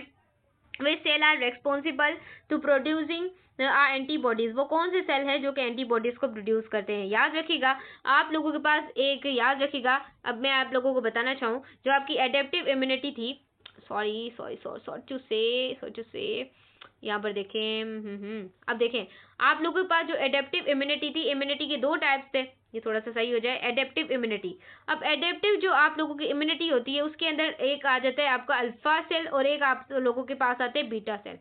वे cell are responsible to producing antibodies, वो कौन से सेल है जो कि एंटीबॉडीज को प्रोड्यूस करते हैं। याद रखिएगा आप लोगों के पास एक, याद रखिएगा, अब मैं आप लोगों को बताना चाहूँ, जो आपकी एडेप्टिव इम्यूनिटी थी, सॉरी टू से यहाँ पर देखें, अब देखें आप लोगों के पास जो एडेप्टिव इम्यूनिटी थी, इम्यूनिटी के दो टाइप्स थे, ये थोड़ा सा सही हो जाए, एडेप्टिव इम्यूनिटी। अब एडेप्टिव जो आप लोगों की इम्यूनिटी होती है उसके अंदर एक आ जाता है आपका अल्फा सेल और एक आप लोगों के पास आते हैं बीटा सेल।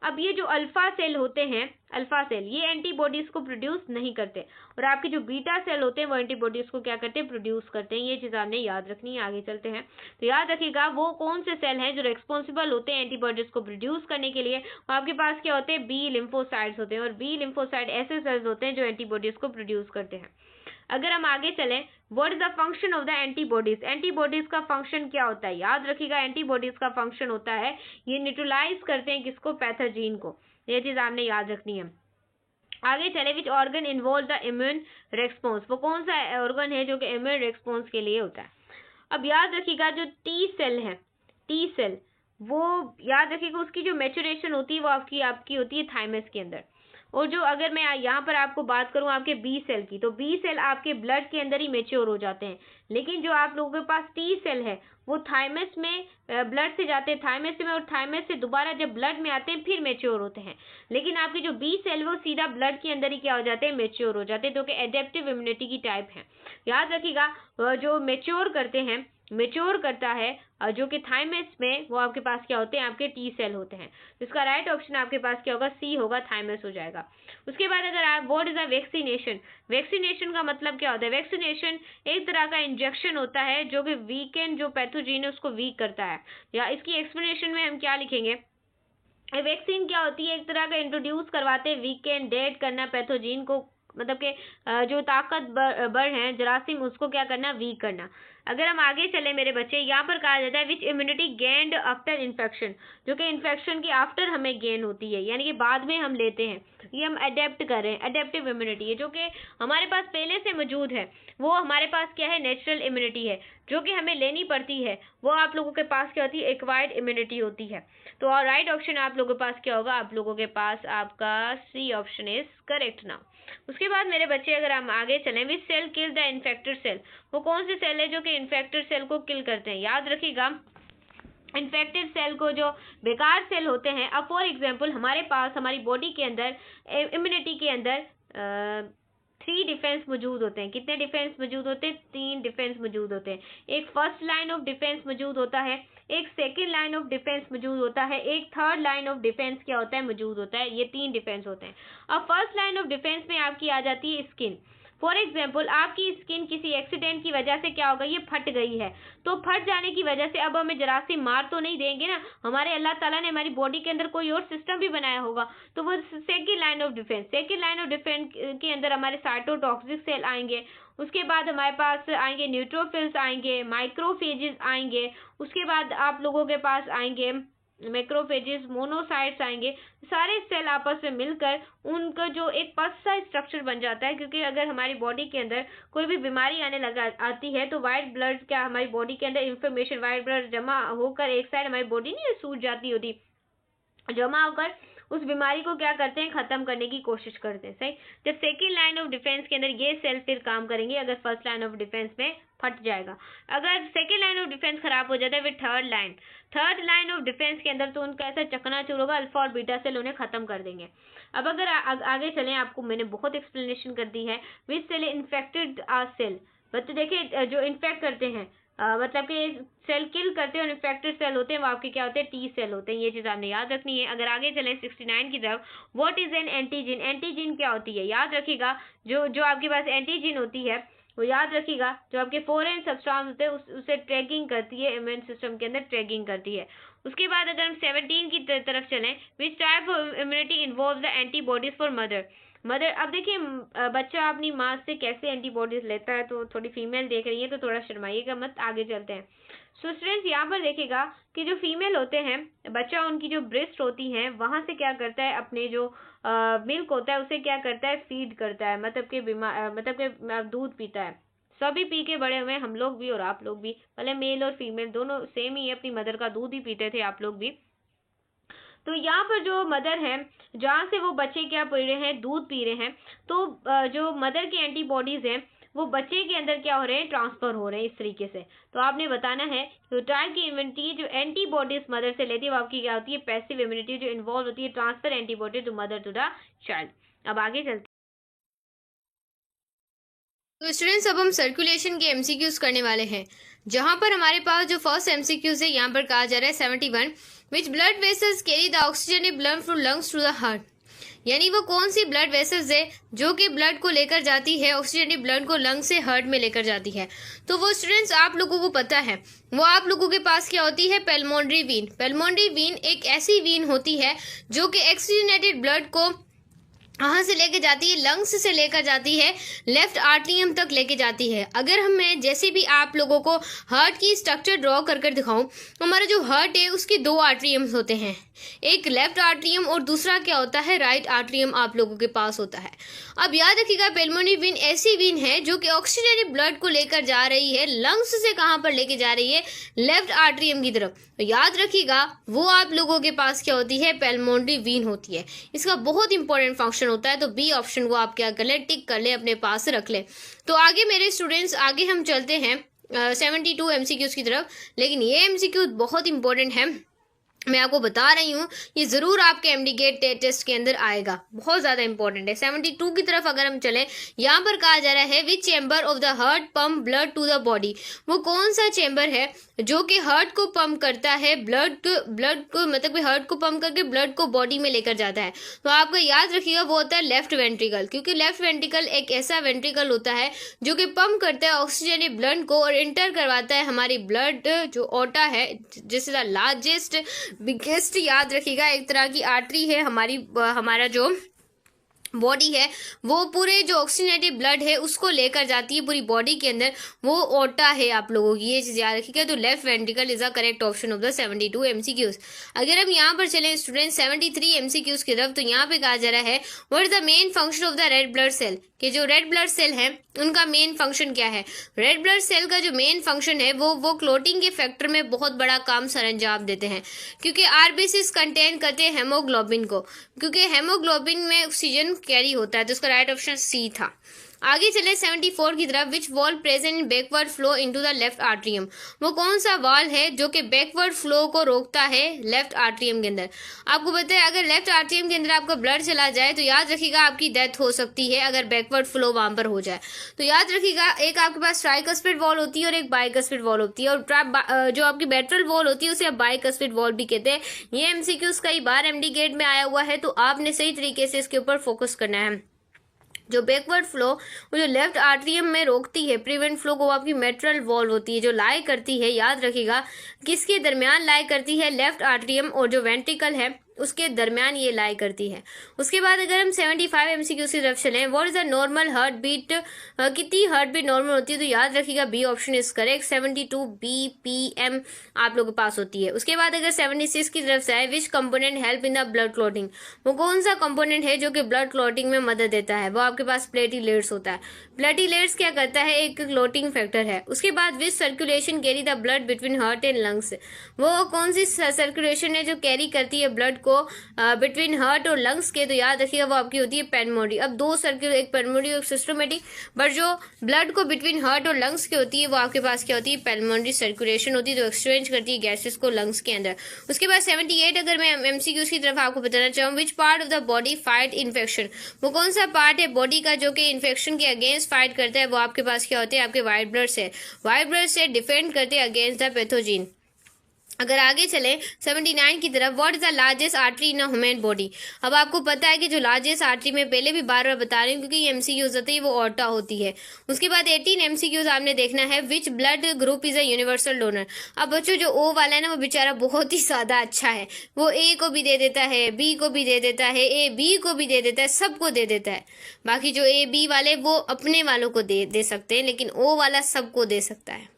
अब ये जो अल्फा सेल होते हैं, अल्फा सेल ये एंटीबॉडीज को प्रोड्यूस नहीं करते, और आपके जो बीटा सेल होते हैं वो एंटीबॉडीज को क्या करते हैं, प्रोड्यूस करते हैं। ये चीज़ आपने याद रखनी है। आगे चलते हैं, तो याद रखिएगा वो कौन से सेल हैं जो रेस्पॉन्सिबल होते हैं एंटीबॉडीज को प्रोड्यूस करने के लिए। आपके पास क्या होते हैं, बी लिम्फोसाइट्स होते हैं, और बी लिम्फोसाइट ऐसे सेल्स होते हैं जो एंटीबॉडीज को प्रोड्यूस करते हैं। अगर हम आगे चलें, what is the function of the antibodies, antibodies का फंक्शन क्या होता है। याद रखिएगा एंटीबॉडीज का फंक्शन होता है, ये न्यूट्रलाइज करते हैं किसको, पैथोजीन को। ये चीज़ आपने याद रखनी है। आगे चले, which organ involve the immune response, वो कौन सा ऑर्गन है जो कि इम्यून रेस्पॉन्स के लिए होता है। अब याद रखिएगा जो टी सेल है, टी सेल, वो याद रखिएगा उसकी जो मैच्योरेशन होती है वो आपकी होती है थाइमस के अंदर। और जो अगर मैं यहाँ पर आपको बात करूँ आपके बी सेल की, तो बी सेल आपके ब्लड के अंदर ही मेच्योर हो जाते हैं, लेकिन जो आप लोगों के पास टी सेल है वो थाइमस में ब्लड से जाते हैं, थाइमस में, और थाइमस से दोबारा जब ब्लड में आते हैं फिर मेच्योर होते हैं। लेकिन आपके जो बी सेल वो सीधा ब्लड के अंदर ही क्या हो जाते हैं, मेच्योर हो जाते हैं, जो कि एडेप्टिव इम्यूनिटी की टाइप है। याद रखिएगा जो मेच्योर करते हैं, मेच्योर करता है जो कि थाइमस में, वो आपके पास क्या होते हैं, आपके टी सेल होते हैं। इसका राइट ऑप्शन आपके पास क्या होगा, सी होगा, थाइमस हो जाएगा। उसके बाद अगर आप, what is a vaccination, vaccination का मतलब क्या होता है। वैक्सीनेशन एक तरह का इंजेक्शन होता है जो कि वीकेंड जो पैथोजीन है उसको वीक करता है। या इसकी एक्सप्लेनेशन में हम क्या लिखेंगे, वैक्सीन क्या होती है, एक तरह का इंट्रोड्यूस करवाते हैं वीकेंड डेड करना पैथोजीन को, मतलब कि जो ताकतवर हैं जरासीम उसको क्या करना, वीक करना। अगर हम आगे चले मेरे बच्चे, यहाँ पर कहा जाता है विच इम्यूनिटी गेन्ड आफ्टर इन्फेक्शन, जो कि इन्फेक्शन के आफ्टर हमें गेन होती है, यानी कि बाद में हम लेते हैं, ये हम अडेप्ट कर रहे हैं। अडेप्टिव इम्यूनिटी है जो कि हमारे पास पहले से मौजूद है, वो हमारे पास क्या है, नेचुरल इम्यूनिटी है, जो कि हमें लेनी पड़ती है। वो आप लोगों के पास क्या होती है, एक्वायर्ड इम्यूनिटी होती है। तो राइट ऑप्शन आप लोगों के पास क्या होगा, आप लोगों के पास आपका C option is correct now. उसके बाद मेरे बच्चे अगर हम आगे चलें, which cell kill the infected cell, वो कौन से सेल है जो कि इन्फेक्टेड सेल को किल करते हैं। याद रखिएगा इन्फेक्टेड सेल को जो बेकार सेल होते हैं, अब फॉर एग्जांपल हमारे पास हमारी बॉडी के अंदर इम्यूनिटी के अंदर 3 डिफेंस मौजूद होते हैं। कितने डिफेंस मौजूद होते हैं, 3 डिफेंस मौजूद होते हैं। एक फर्स्ट लाइन ऑफ डिफेंस मौजूद होता है, एक सेकेंड लाइन ऑफ डिफेंस मौजूद होता है, एक थर्ड लाइन ऑफ डिफेंस क्या होता है, मौजूद होता है। ये 3 डिफेंस होते हैं। अब फर्स्ट लाइन ऑफ डिफेंस में आपकी आ जाती है स्किन। फॉर एग्जाम्पल आपकी स्किन किसी एक्सीडेंट की वजह से क्या होगा, ये फट गई है, तो फट जाने की वजह से अब हमें जरासीम मार तो नहीं देंगे ना, हमारे अल्लाह ताला ने हमारी बॉडी के अंदर कोई और सिस्टम भी बनाया होगा, तो वो second line of defence, second line of defence के अंदर हमारे साइटोटॉक्सिक सेल आएंगे। उसके बाद हमारे पास आएंगे न्यूट्रोफिल्स आएंगे, माइक्रोफेजेस आएंगे, उसके बाद आप लोगों के पास आएंगे मैक्रोफेजेस, मोनोसाइट्स आएंगे। सारे सेल आपस में मिलकर उनका जो एक पस सा स्ट्रक्चर बन जाता है, क्योंकि अगर हमारी बॉडी के अंदर कोई भी बीमारी आती है तो वाइट ब्लड क्या हमारी बॉडी के अंदर इंफॉर्मेशन, वाइट ब्लड जमा होकर एक साइड हमारी बॉडी नहीं सूज जाती होती, जमा होकर उस बीमारी को क्या करते हैं, खत्म करने की कोशिश करते हैं। सही, जब सेकेंड लाइन ऑफ डिफेंस के अंदर ये सेल फिर काम करेंगे अगर फर्स्ट लाइन ऑफ डिफेंस में फट जाएगा। अगर सेकेंड लाइन ऑफ डिफेंस खराब हो जाता है फिर थर्ड लाइन ऑफ डिफेंस के अंदर तो उनका ऐसा चकनाचूर होगा, अल्फा और बीटा सेल उन्हें खत्म कर देंगे। अब अगर आगे चलें, आपको मैंने बहुत एक्सप्लेनेशन कर दी है। विच सेल इन्फेक्टेड आर सेल, बच्चे देखिए जो इन्फेक्ट करते हैं मतलब कि सेल किल करते हैं और इन्फेक्टेड सेल होते हैं वो आपके क्या होते हैं, टी सेल होते हैं। ये चीज़ आपने याद रखनी है। अगर आगे चलें 69 की तरफ, what is an antigen? Antigen क्या होती है? याद रखिएगा, जो जो आपके पास एंटीजन होती है वो याद रखिएगा, जो आपके फॉरेन सब्सटेंस होते हैं उसे ट्रैकिंग करती है, इम्यून सिस्टम के अंदर ट्रैकिंग करती है। उसके बाद अगर हम 17 की तरफ चलें, which type of immunity involve the antibodies for mother. अब देखिए बच्चा अपनी माँ से कैसे एंटीबॉडीज लेता है, तो थोड़ी फीमेल देख रही है तो थोड़ा शर्माइएगा मत, आगे चलते हैं। सो स्टूडेंट्स यहाँ पर देखिएगा कि जो फीमेल होते हैं, बच्चा उनकी जो ब्रेस्ट होती है वहाँ से क्या करता है, अपने जो मिल्क होता है उसे क्या करता है, फीड करता है, मतलब कि मतलब कि दूध पीता है। सभी पी के बड़े हुए, हम लोग भी और आप लोग भी, भले मेल और फीमेल दोनों सेम ही है, अपनी मदर का दूध ही पीते थे आप लोग भी। तो यहाँ पर जो मदर है, जहाँ से वो बच्चे क्या पी रहे हैं, दूध पी रहे हैं, तो जो मदर की एंटीबॉडीज हैं वो बच्चे के अंदर क्या हो रहे हैं, ट्रांसफर हो रहे हैं इस तरीके से। तो आपने बताना है तो चाइल्ड की इम्यूनिटी जो एंटीबॉडीज मदर से लेती है वो आपकी क्या होती है, पैसिव इम्यूनिटी, जो इन्वॉल्व होती है transfer antibody to mother to the child. अब आगे चलते। तो स्टूडेंट्स अब हम सर्कुलेशन के एमसीक्यूज करने वाले हैं, जहां पर हमारे पास जो फर्स्ट एमसीक्यूज है यहाँ पर कहा जा रहा है 71, which blood vessels carry the oxygen blood from lungs to the heart. यानी वो कौन सी ब्लड वेसल्स है जो कि ब्लड को लेकर जाती है, ऑक्सीजन ब्लड को लंग से हार्ट में लेकर जाती है। तो वो स्टूडेंट्स आप लोगों को पता है, वो आप लोगों के पास क्या होती है, पेल्मोनरी वीन। पेल्मोनरी वीन एक ऐसी वीन होती है जो कि ऑक्सीजनेटेड ब्लड को कहाँ से लेके जाती है, लंग्स से लेकर जाती है, लेफ्ट आर्टरियम तक लेके जाती है। अगर मैं जैसे भी आप लोगों को हार्ट की स्ट्रक्चर ड्रॉ कर कर दिखाऊं, हमारा जो हार्ट है उसके दो आर्टरियम्स होते हैं, एक लेफ्ट आर्टरियम और दूसरा क्या होता है, राइट आर्टरियम आप लोगों के पास होता है। अब याद रखिएगा पेल्मोनरी वीन ऐसी वीन है जो कि ऑक्सीजन ब्लड को लेकर जा रही है, लंग्स से कहाँ पर लेके जा रही है, लेफ्ट आर्टरियम की तरफ। तो याद रखिएगा वो आप लोगों के पास क्या होती है, पेल्मोनरी वीन होती है। इसका बहुत इंपॉर्टेंट फंक्शन होता है, तो बी ऑप्शन को आप क्या कर ले, टिक कर ले, अपने पास रख ले। तो आगे मेरे स्टूडेंट्स, आगे हम चलते हैं 72 एमसीक्यूज की तरफ। लेकिन ये एमसीक्यू बहुत इंपॉर्टेंट है, मैं आपको बता रही हूँ, ये जरूर आपके एमडी गेट टेस्ट के अंदर आएगा, बहुत ज्यादा इंपॉर्टेंट है। 72 की तरफ अगर हम चलें, यहाँ पर कहा जा रहा है which chamber of the heart pump blood to the body. वो कौन सा चेंबर है जो कि हार्ट को पंप करता है, ब्लड को मतलब हार्ट को पंप करके ब्लड को बॉडी में लेकर जाता है। तो आपको याद रखिएगा वो होता है लेफ्ट वेंट्रिकल, क्योंकि लेफ्ट वेंट्रिकल एक ऐसा वेंट्रिकल होता है जो कि पंप करता है ऑक्सीजन ब्लड को और इंटर करवाता है हमारी ब्लड जो ओटा है, जिसका लार्जेस्ट बिगेस्ट, याद रखिएगा एक तरह की आर्टरी है हमारा जो बॉडी है, वो पूरे जो ऑक्सीजनेटेड ब्लड है उसको लेकर जाती है पूरी बॉडी के अंदर, वो ओटा है आप लोगों की, ये चीज याद रखिएगा। तो left ventricle is the correct option of the 72 MCQs. अगर हम यहाँ पर चलें स्टूडेंट 73 एमसीक्यूज की तरफ, तो यहाँ पे कहा जा रहा है what is the main function of the red blood cell, कि जो रेड ब्लड सेल है उनका मेन फंक्शन क्या है। रेड ब्लड सेल का जो मेन फंक्शन है वो क्लोटिंग के फैक्टर में बहुत बड़ा काम सरंजाम देते हैं, क्योंकि आरबीसीज कंटेन करते हैं हेमोग्लोबिन को, क्योंकि हेमोग्लोबिन में ऑक्सीजन कैरी होता है। तो उसका राइट ऑप्शन सी था। आगे चले 74 की तरफ, which wall present in backward flow into the left atrium. वो कौन सा वॉल है जो कि बैकवर्ड फ्लो को रोकता है लेफ्ट आर्टरियम के अंदर। आपको पता है अगर लेफ्ट आर्टरियम के अंदर आपका ब्लड चला जाए तो याद रखिएगा आपकी डेथ हो सकती है अगर बैकवर्ड फ्लो वहां पर हो जाए। तो याद रखिएगा एक आपके पास ट्राइकस्पिड वॉल होती है और एक बाइकस्पिड वॉल होती है, और जो आपकी लेटरल वॉल होती है उसे आप बाइकस्पिड वॉल भी कहते हैं। ये एमसीक्यूज कई बार एमडी गेट में आया हुआ है, तो आपने सही तरीके से इसके ऊपर फोकस करना है। जो बैकवर्ड फ्लो वो जो लेफ्ट आर्टरियम में रोकती है प्रिवेंट फ्लो को, वो आपकी मेट्रल वॉल्व होती है जो लाई करती है, याद रखिएगा किसके दरमियान लाई करती है, लेफ्ट आर्टरियम और जो वेंट्रिकल है उसके दरमियान ये लाई करती है। उसके बाद अगर हम 75 एमसीक्यू की तरफ चलें, what is the normal heart beat, कितनी हार्ट बीट नॉर्मल होती है, तो याद रखिएगा B option is correct, 72 BPM आप लोगों के पास होती है। उसके बाद अगर 76 की तरफ से आए, विच component help in the blood clotting, वो कौन सा कंपोनेंट है जो कि ब्लड क्लॉटिंग में मदद देता है, वो आपके पास प्लेटिलेट्स होता है। प्लेटिलेट्स क्या करता है, एक क्लॉटिंग फैक्टर है। उसके बाद which circulation carry the blood between heart and lungs, वो कौन सी सर्कुलेशन है जो कैरी करती है ब्लड को बिटवीन हार्ट और लंग्स के, तो याद रखिएगा वो आपकी होती है पल्मोनरी। अब दो सर्कुलर, एक पल्मोनरी और सिस्टोमेटिक, बट जो ब्लड को बिटवीन हार्ट और लंग्स की होती है वो आपके पास क्या होती है, पल्मोनरी सर्कुलेशन होती है, जो एक्सचेंज करती है गैसेस को लंग्स के अंदर। उसके बाद 78 अगर मैं एमसीक्यूज की तरफ आपको बताना चाहूँ, which part of the body fight infection, वो कौन सा पार्ट है बॉडी का जो कि इन्फेक्शन के अगेंस्ट फाइट करता है, वो आपके पास क्या होते हैं, आपके व्हाइट ब्लड से, व्हाइट ब्लड से डिफेंड करते हैं अगेंस्ट द पैथोजन। अगर आगे चले 79 की तरफ, what is the largest artery in human body. अब आपको पता है कि जो लार्जेस्ट आर्टरी, में पहले भी बार बार बता रही हूँ क्योंकि ये एमसीक्यूज होती है, वो ऑर्टा होती है। उसके बाद 18 एमसीक्यूज आपने देखना है, which blood group is a universal donor. अब बच्चों जो ओ वाला है ना, वो बेचारा बहुत ही ज्यादा अच्छा है, वो ए को भी दे देता है, बी को भी दे देता है, ए बी को भी दे देता है, सबको दे देता है। बाकी जो ए बी वाले वो अपने वालों को दे सकते हैं, लेकिन ओ वाला सबको दे सकता है।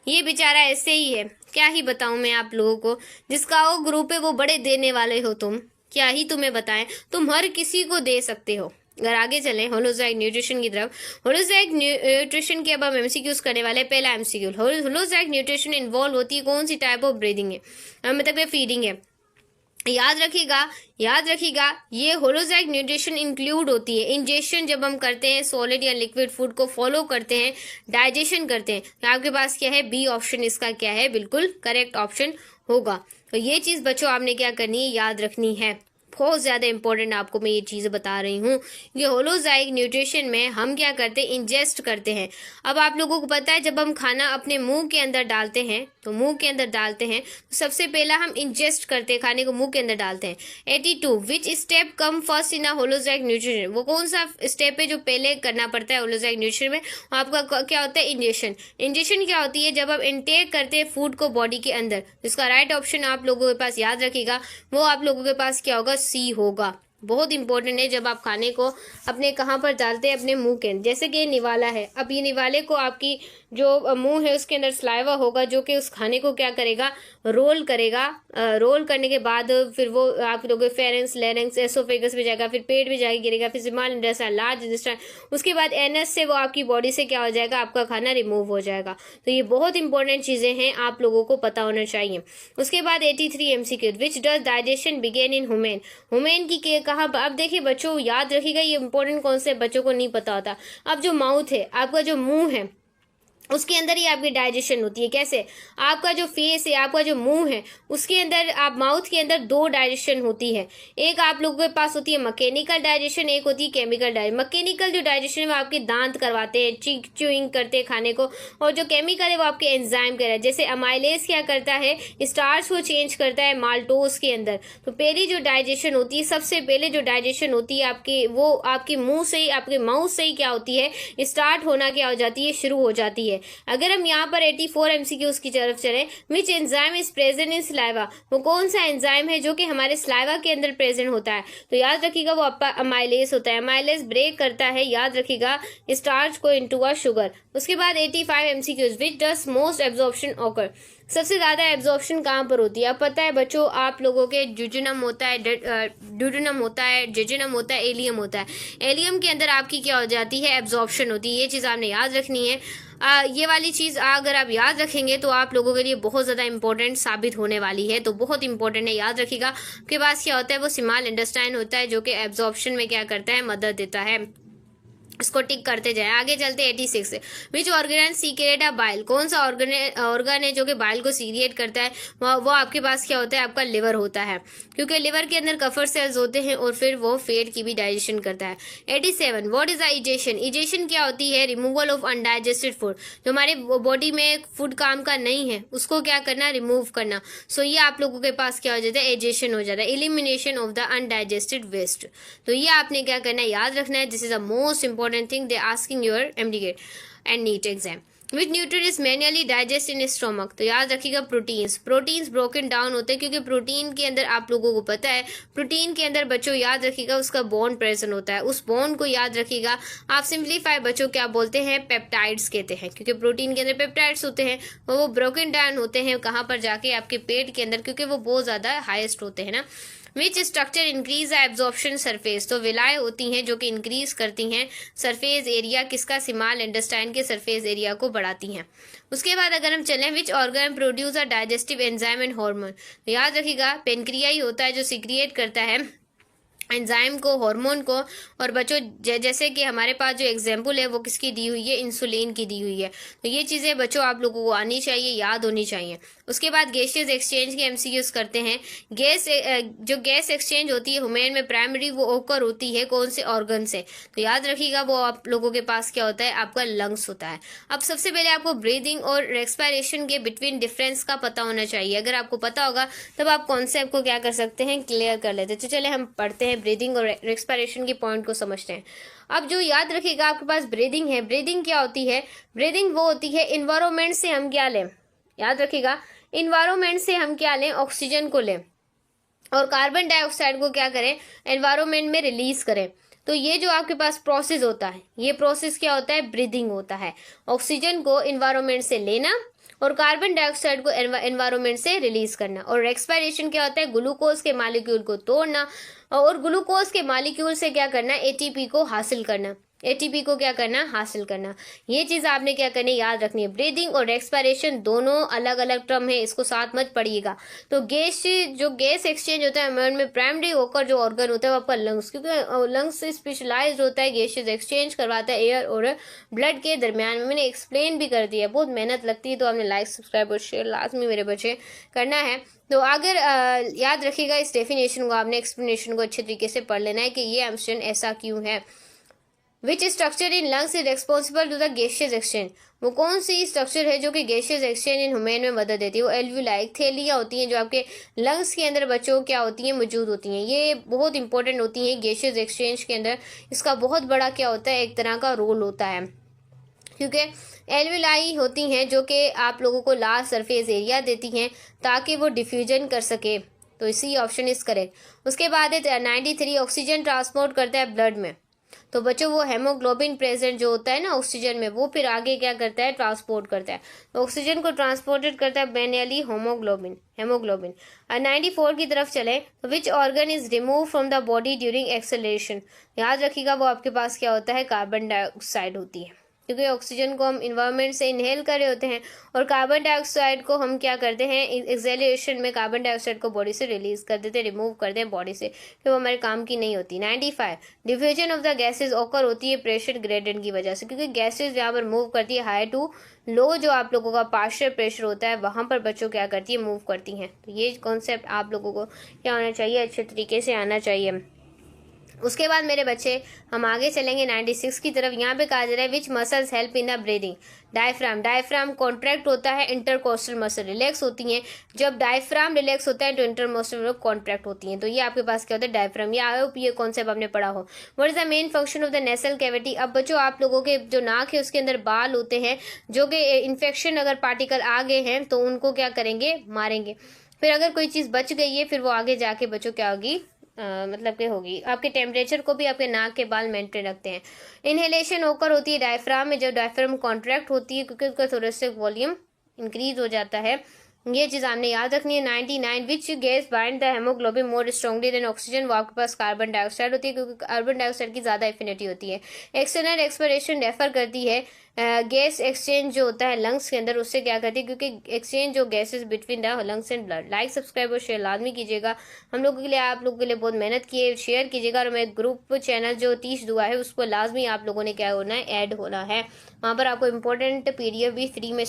ये बेचारा ऐसे ही है, क्या ही बताऊं मैं आप लोगों को, जिसका वो ग्रुप है वो बड़े देने वाले हो तुम, क्या ही तुम्हें बताएं, तुम हर किसी को दे सकते हो। अगर आगे चलें होलोजैक न्यूट्रिशन की तरफ, होलोजैक न्यूट्रिशन के अब हम एमसीक्यूज करने वाले हैं। पहला एमसीक्यू, होलोजैक न्यूट्रिशन इन्वॉल्व होती है कौन सी टाइप ऑफ ब्रीदिंग है, मतलब फीडिंग है। याद रखिएगा ये होलोजैक न्यूट्रिशन इंक्लूड होती है इंजेक्शन, जब हम करते हैं सॉलिड या लिक्विड फूड को फॉलो करते हैं, डाइजेशन करते हैं, तो आपके पास क्या है, बी ऑप्शन इसका क्या है, बिल्कुल करेक्ट ऑप्शन होगा। तो ये चीज बच्चों आपने क्या करनी है, याद रखनी है, बहुत ज़्यादा इंपॉर्टेंट आपको मैं ये चीज़ बता रही हूँ। ये होलोजैक न्यूट्रिशन में हम क्या करते हैं, इंजेस्ट करते हैं। अब आप लोगों को पता है जब हम खाना अपने मुंह के अंदर डालते हैं, तो मुंह के अंदर डालते हैं तो सबसे पहला हम इंजेस्ट करते हैं, खाने को मुंह के अंदर डालते हैं। 82 which step come first in a holozoic nutrition, वो कौन सा स्टेप है जो पहले करना पड़ता है होलोजैक न्यूट्रिशन में, आपका क्या होता है, इंजेक्शन। इंजेक्शन क्या होती है, जब हम इनटेक करते हैं फूड को बॉडी के अंदर, इसका राइट ऑप्शन आप लोगों के पास याद रखिएगा, वो आप लोगों के पास क्या होगा, सी होगा। बहुत इंपॉर्टेंट है जब आप खाने को अपने कहाँ पर डालते हैं, अपने मुंह के, जैसे कि निवाला है। अब ये निवाले को आपकी जो मुंह है उसके अंदर सलाइवा होगा जो कि उस खाने को क्या करेगा, रोल करेगा। रोल करने के बाद फिर वो आप लोगों के फेरेंस, लेरेंस, एसोफेगस में जाएगा, फिर पेट में जाके गिरेगा, फिर स्मॉल इंटेस्टाइन, लार्ज इंटेस्टाइन, उसके बाद एनएस से वो आपकी बॉडी से क्या हो जाएगा, आपका खाना रिमूव हो जाएगा। तो ये बहुत इंपॉर्टेंट चीजें हैं, आप लोगों को पता होना चाहिए। उसके बाद 83 MCQ, which does digestion begin in human, human की कहाँ। अब देखिए बच्चों याद रखिएगा, ये इंपॉर्टेंट कॉन्सेप्ट बच्चों को नहीं पता होता। अब जो माउथ है, आपका जो मुंह है, उसके अंदर ही आपकी डाइजेशन होती है। कैसे, आपका जो फेस है, आपका जो मुंह है, उसके अंदर, आप माउथ के अंदर दो डाइजेशन होती है। एक आप लोगों के पास होती है मैकेनिकल डाइजेशन, एक होती है केमिकल डाइजेशन। मैकेनिकल जो डाइजेशन है वो आपके दांत करवाते हैं, च्यूइंग करते हैं खाने को, और जो केमिकल है वो आपके एंजाइम कर रहा है। जैसे अमाइलेज क्या करता है, स्टार्च को चेंज करता है माल्टोज के अंदर। तो पहली जो डाइजेशन होती है, सबसे पहले जो डाइजेशन होती है आपकी, वो आपके मुंह से ही, आपके माउथ से ही क्या होती है, स्टार्ट होना क्या हो जाती है, शुरू हो जाती है। अगर हम यहाँ पर 84 एमसीक्यूज की तरफ चलें, which enzyme is present in saliva, वो कौन सा एंजाइम है जो कि हमारे सलाइवा के अंदर प्रेजेंट होता है, तो याद रखिएगा वो आपका अमाइलेज होता है। अमाइलेज ब्रेक करता है, याद रखिएगा, स्टार्च को इनटू अ शुगर। उसके बाद 85 MCQs, which does most absorption occur, सबसे ज्यादा एब्जॉर्प्शन कहाँ पर होती है। अब पता है बच्चों आप लोगों के जुजुनम होता है, ड्यूडेनम होता है, जेजुनम होता है, एलियम होता है। एलियम के अंदर आपकी क्या हो जाती है, एब्जॉर्प्शन होती है। ये चीज़ आपने याद रखनी है। ये वाली चीज़ अगर आप याद रखेंगे तो आप लोगों के लिए बहुत ज़्यादा इंपॉर्टेंट साबित होने वाली है, तो बहुत इंपॉर्टेंट है, याद रखिएगा। आपके पास क्या होता है, वो स्मॉल इंटेस्टाइन होता है जो कि एब्जॉर्प्शन में क्या करता है, मदद देता है। इसको टिक करते जाए। आगे चलते 86 से, which organ secret a bile, कौन सा ऑर्गन है जो कि बाइल को सीक्रेट करता है, वो आपके पास क्या होता है, आपका लिवर होता है, क्योंकि लिवर के अंदर कफर सेल्स होते हैं और फिर वो फैट की भी डाइजेशन करता है। 87 what is the egestion, egestion क्या होती है, रिमूवल ऑफ अनडाइजेस्टेड फूड, जो हमारे बॉडी में फूड काम का नहीं है उसको क्या करना, रिमूव करना। सो ये आप लोगों के पास क्या हो जाता है, एजेशन हो जाता है, elimination of the undigested waste. तो ये आपने क्या करना है, याद रखना है। This is the most important thing they asking your MD-GATE and NEET exam. Which nutrient is manually digest in stomach, तो याद रखिएगा प्रोटीन्स। प्रोटीन्स ब्रोकन डाउन होते हैं क्योंकि प्रोटीन के अंदर आप लोगों को पता है, प्रोटीन के अंदर बच्चों याद रखिएगा उसका बॉन्ड प्रेजेंट होता है। उस बॉन्ड को याद रखिएगा। आप सिंप्लीफाई बच्चों क्या बोलते हैं, पेप्टाइड्स कहते हैं, क्योंकि प्रोटीन के अंदर पेप्टाइड्स होते हैं, वो ब्रोकन डाउन होते हैं कहाँ पर जाके, आपके पेट के अंदर, क्योंकि वो बहुत ज़्यादा हाईएस्ट होते हैं ना। Which structure increase absorption surface, तो विलाय होती हैं जो कि इंक्रीज करती हैं सरफेस एरिया किसका, स्मॉल इंटेस्टाइन के सरफेस एरिया को बढ़ाती हैं। उसके बाद अगर हम चलें, which organ produce a digestive enzyme and hormone, तो याद रखिएगा पेनक्रिया ही होता है जो सीक्रिएट करता है एंजाइम को, हार्मोन को। और बच्चों जैसे कि हमारे पास जो एग्जाम्पल है वो किसकी दी हुई है, इंसुलिन की दी हुई है। तो ये चीज़ें बच्चों आप लोगों को आनी चाहिए, याद होनी चाहिए। उसके बाद गैसियस एक्सचेंज के एमसीक्यूज करते हैं। जो गैस एक्सचेंज होती है ह्यूमन में प्राइमरी वो ओकर होती है कौन से ऑर्गन से, तो याद रखिएगा वो आप लोगों के पास क्या होता है, आपका लंग्स होता है। अब सबसे पहले आपको ब्रीदिंग और रेस्पिरेशन के बिटवीन डिफरेंस का पता होना चाहिए। अगर आपको पता होगा तब आप कॉन्सेप्ट को क्या कर सकते हैं, क्लियर कर लेते हैं। तो चले हम पढ़ते हैं ब्रीदिंग और रेस्पिरेशन के पॉइंट को समझते हैं। अब जो याद रखिएगा आपके पास ब्रीदिंग है, ब्रीदिंग क्या होती है, ब्रीदिंग वो होती है इन्वायरमेंट से हम क्या लें, याद रखिएगा इन्वायरमेंट से हम क्या लें, ऑक्सीजन को लें और कार्बन डाइऑक्साइड को क्या करें, एनवायरमेंट में रिलीज करें। तो ये जो आपके पास प्रोसेस होता है, ये प्रोसेस क्या होता है, ब्रीदिंग होता है। ऑक्सीजन को एनवायरमेंट से लेना और कार्बन डाइऑक्साइड को एनवायरमेंट से रिलीज करना। और रेस्पिरेशन क्या होता है, ग्लूकोज के मॉलिक्यूल को तोड़ना और ग्लूकोज के मॉलिक्यूल से क्या करना, एटीपी को हासिल करना, एटीपी को क्या करना, हासिल करना। ये चीज आपने क्या करनी, याद रखनी है। ब्रीदिंग और रेस्पिरेशन दोनों अलग अलग टर्म है, इसको साथ मत पढ़िएगा। तो जो गैस एक्सचेंज होता है हमारे में प्राइमरी होकर जो ऑर्गन होता है वो आपका लंग्स, क्योंकि लंग्स से स्पेशलाइज्ड होता है, गैसेज एक्सचेंज करवाता है एयर और ब्लड के दरमियान में। मैंने एक्सप्लेन भी कर दिया, बहुत मेहनत लगती है, तो आपने लाइक सब्सक्राइब और शेयर लाजमी मेरे बच्चे करना है। तो अगर याद रखिएगा इस डेफिनेशन को, आपने एक्सप्लेनेशन को अच्छे तरीके से पढ़ लेना है कि ये एम्स्टन ऐसा क्यों है। Which structure in lungs is responsible to the gaseous exchange, वो कौन सी स्ट्रक्चर है जो कि गैसियस एक्सचेंज इन ह्यूमन में मदद देती है, वो एल्वियोलाई थैलियां होती हैं जो आपके लंग्स के अंदर बच्चों क्या होती हैं, मौजूद होती हैं। ये बहुत इंपॉर्टेंट होती हैं गैसियस एक्सचेंज के अंदर, इसका बहुत बड़ा क्या होता है, एक तरह का रोल होता है, क्योंकि एल्वियोलाई होती हैं जो कि आप लोगों को लार्ज सरफेस एरिया देती हैं ताकि वो डिफ्यूजन कर सके। तो इसी ऑप्शन इज करेक्ट। उसके बाद है 93 ऑक्सीजन ट्रांसपोर्ट करता है ब्लड में। तो बच्चों वो हेमोग्लोबिन प्रेजेंट जो होता है ना ऑक्सीजन में, वो फिर आगे क्या करता है, ट्रांसपोर्ट करता है। तो ऑक्सीजन को ट्रांसपोर्टेड करता है बेनियली हेमोग्लोबिन। 94 की तरफ चले, तो which organ is remove from the body during acceleration, याद रखिएगा वो आपके पास क्या होता है, कार्बन डाइऑक्साइड होती है, क्योंकि ऑक्सीजन को हम इन्वायरमेंट से इनहेल कर रहे होते हैं और कार्बन डाइऑक्साइड को हम क्या करते हैं, एक्सेलरेशन में कार्बन डाइऑक्साइड को बॉडी से रिलीज कर देते हैं, रिमूव करते हैं बॉडी से, कि वो हमारे काम की नहीं होती। 95 डिफ्यूजन ऑफ द गैसेज ओकर होती है प्रेशर ग्रेडियंट की वजह से, क्योंकि गैसेज यहाँ पर मूव करती है हाई टू लो, जो आप लोगों का पार्शियल प्रेशर होता है वहाँ पर बच्चों क्या करती है, मूव करती हैं। तो ये कॉन्सेप्ट आप लोगों को क्या होना चाहिए, अच्छे तरीके से आना चाहिए। उसके बाद मेरे बच्चे हम आगे चलेंगे 96 की तरफ। यहाँ पे कहा जा रहा है which muscles help in the breathing, diaphragm contract होता है, इंटरकोस्टल मसल रिलैक्स होती हैं। जब डायफ्राम रिलैक्स होता है तो इंटरकोस्टल कॉन्ट्रैक्ट होती हैं। तो ये आपके पास क्या होता है, डायफ्राम। ये आई होप ये कॉन्सेप्ट आपने पढ़ा हो। What is the main function of the nasal cavity, अब बच्चों आप लोगों के जो नाक है उसके अंदर बाल होते हैं जो कि इन्फेक्शन अगर पार्टिकल आ गए हैं तो उनको क्या करेंगे, मारेंगे। फिर अगर कोई चीज़ बच गई है फिर वो आगे जाके बच्चों क्या होगी, मतलब कि होगी, आपके टेम्परेचर को भी आपके नाक के बाल मेंटेन रखते हैं। इनहेलेशन होकर होती है डायफ्राम में, जब डायफ्राम कॉन्ट्रैक्ट होती है क्योंकि उसका थोरेसिक वॉल्यूम इंक्रीज हो जाता है। ये चीज़ आपने याद रखनी है। 99 which gas bind the haemoglobin more strongly than oxygen, वो आपके पास कार्बन डाइऑक्साइड होती है क्योंकि कार्बन डाइऑक्साइड की ज़्यादा एफिनिटी होती है। एक्सटर्नल एक्सपिरेशन रेफर करती है गैस एक्सचेंज जो होता है लंग्स के अंदर, उससे क्या करती है, क्योंकि एक्सचेंज जो gases between the lungs and blood. Like subscribe और शेयर लाजमी कीजिएगा। हम लोगों के लिए, आप लोगों के लिए बहुत मेहनत की है, शेयर कीजिएगा। और मेरे ग्रुप चैनल जो 30 दुआ है उसको लाजमी आप लोगों ने क्या होना है, ऐड होना है। वहाँ पर आपको इंपॉर्टेंट PDF भी फ्री में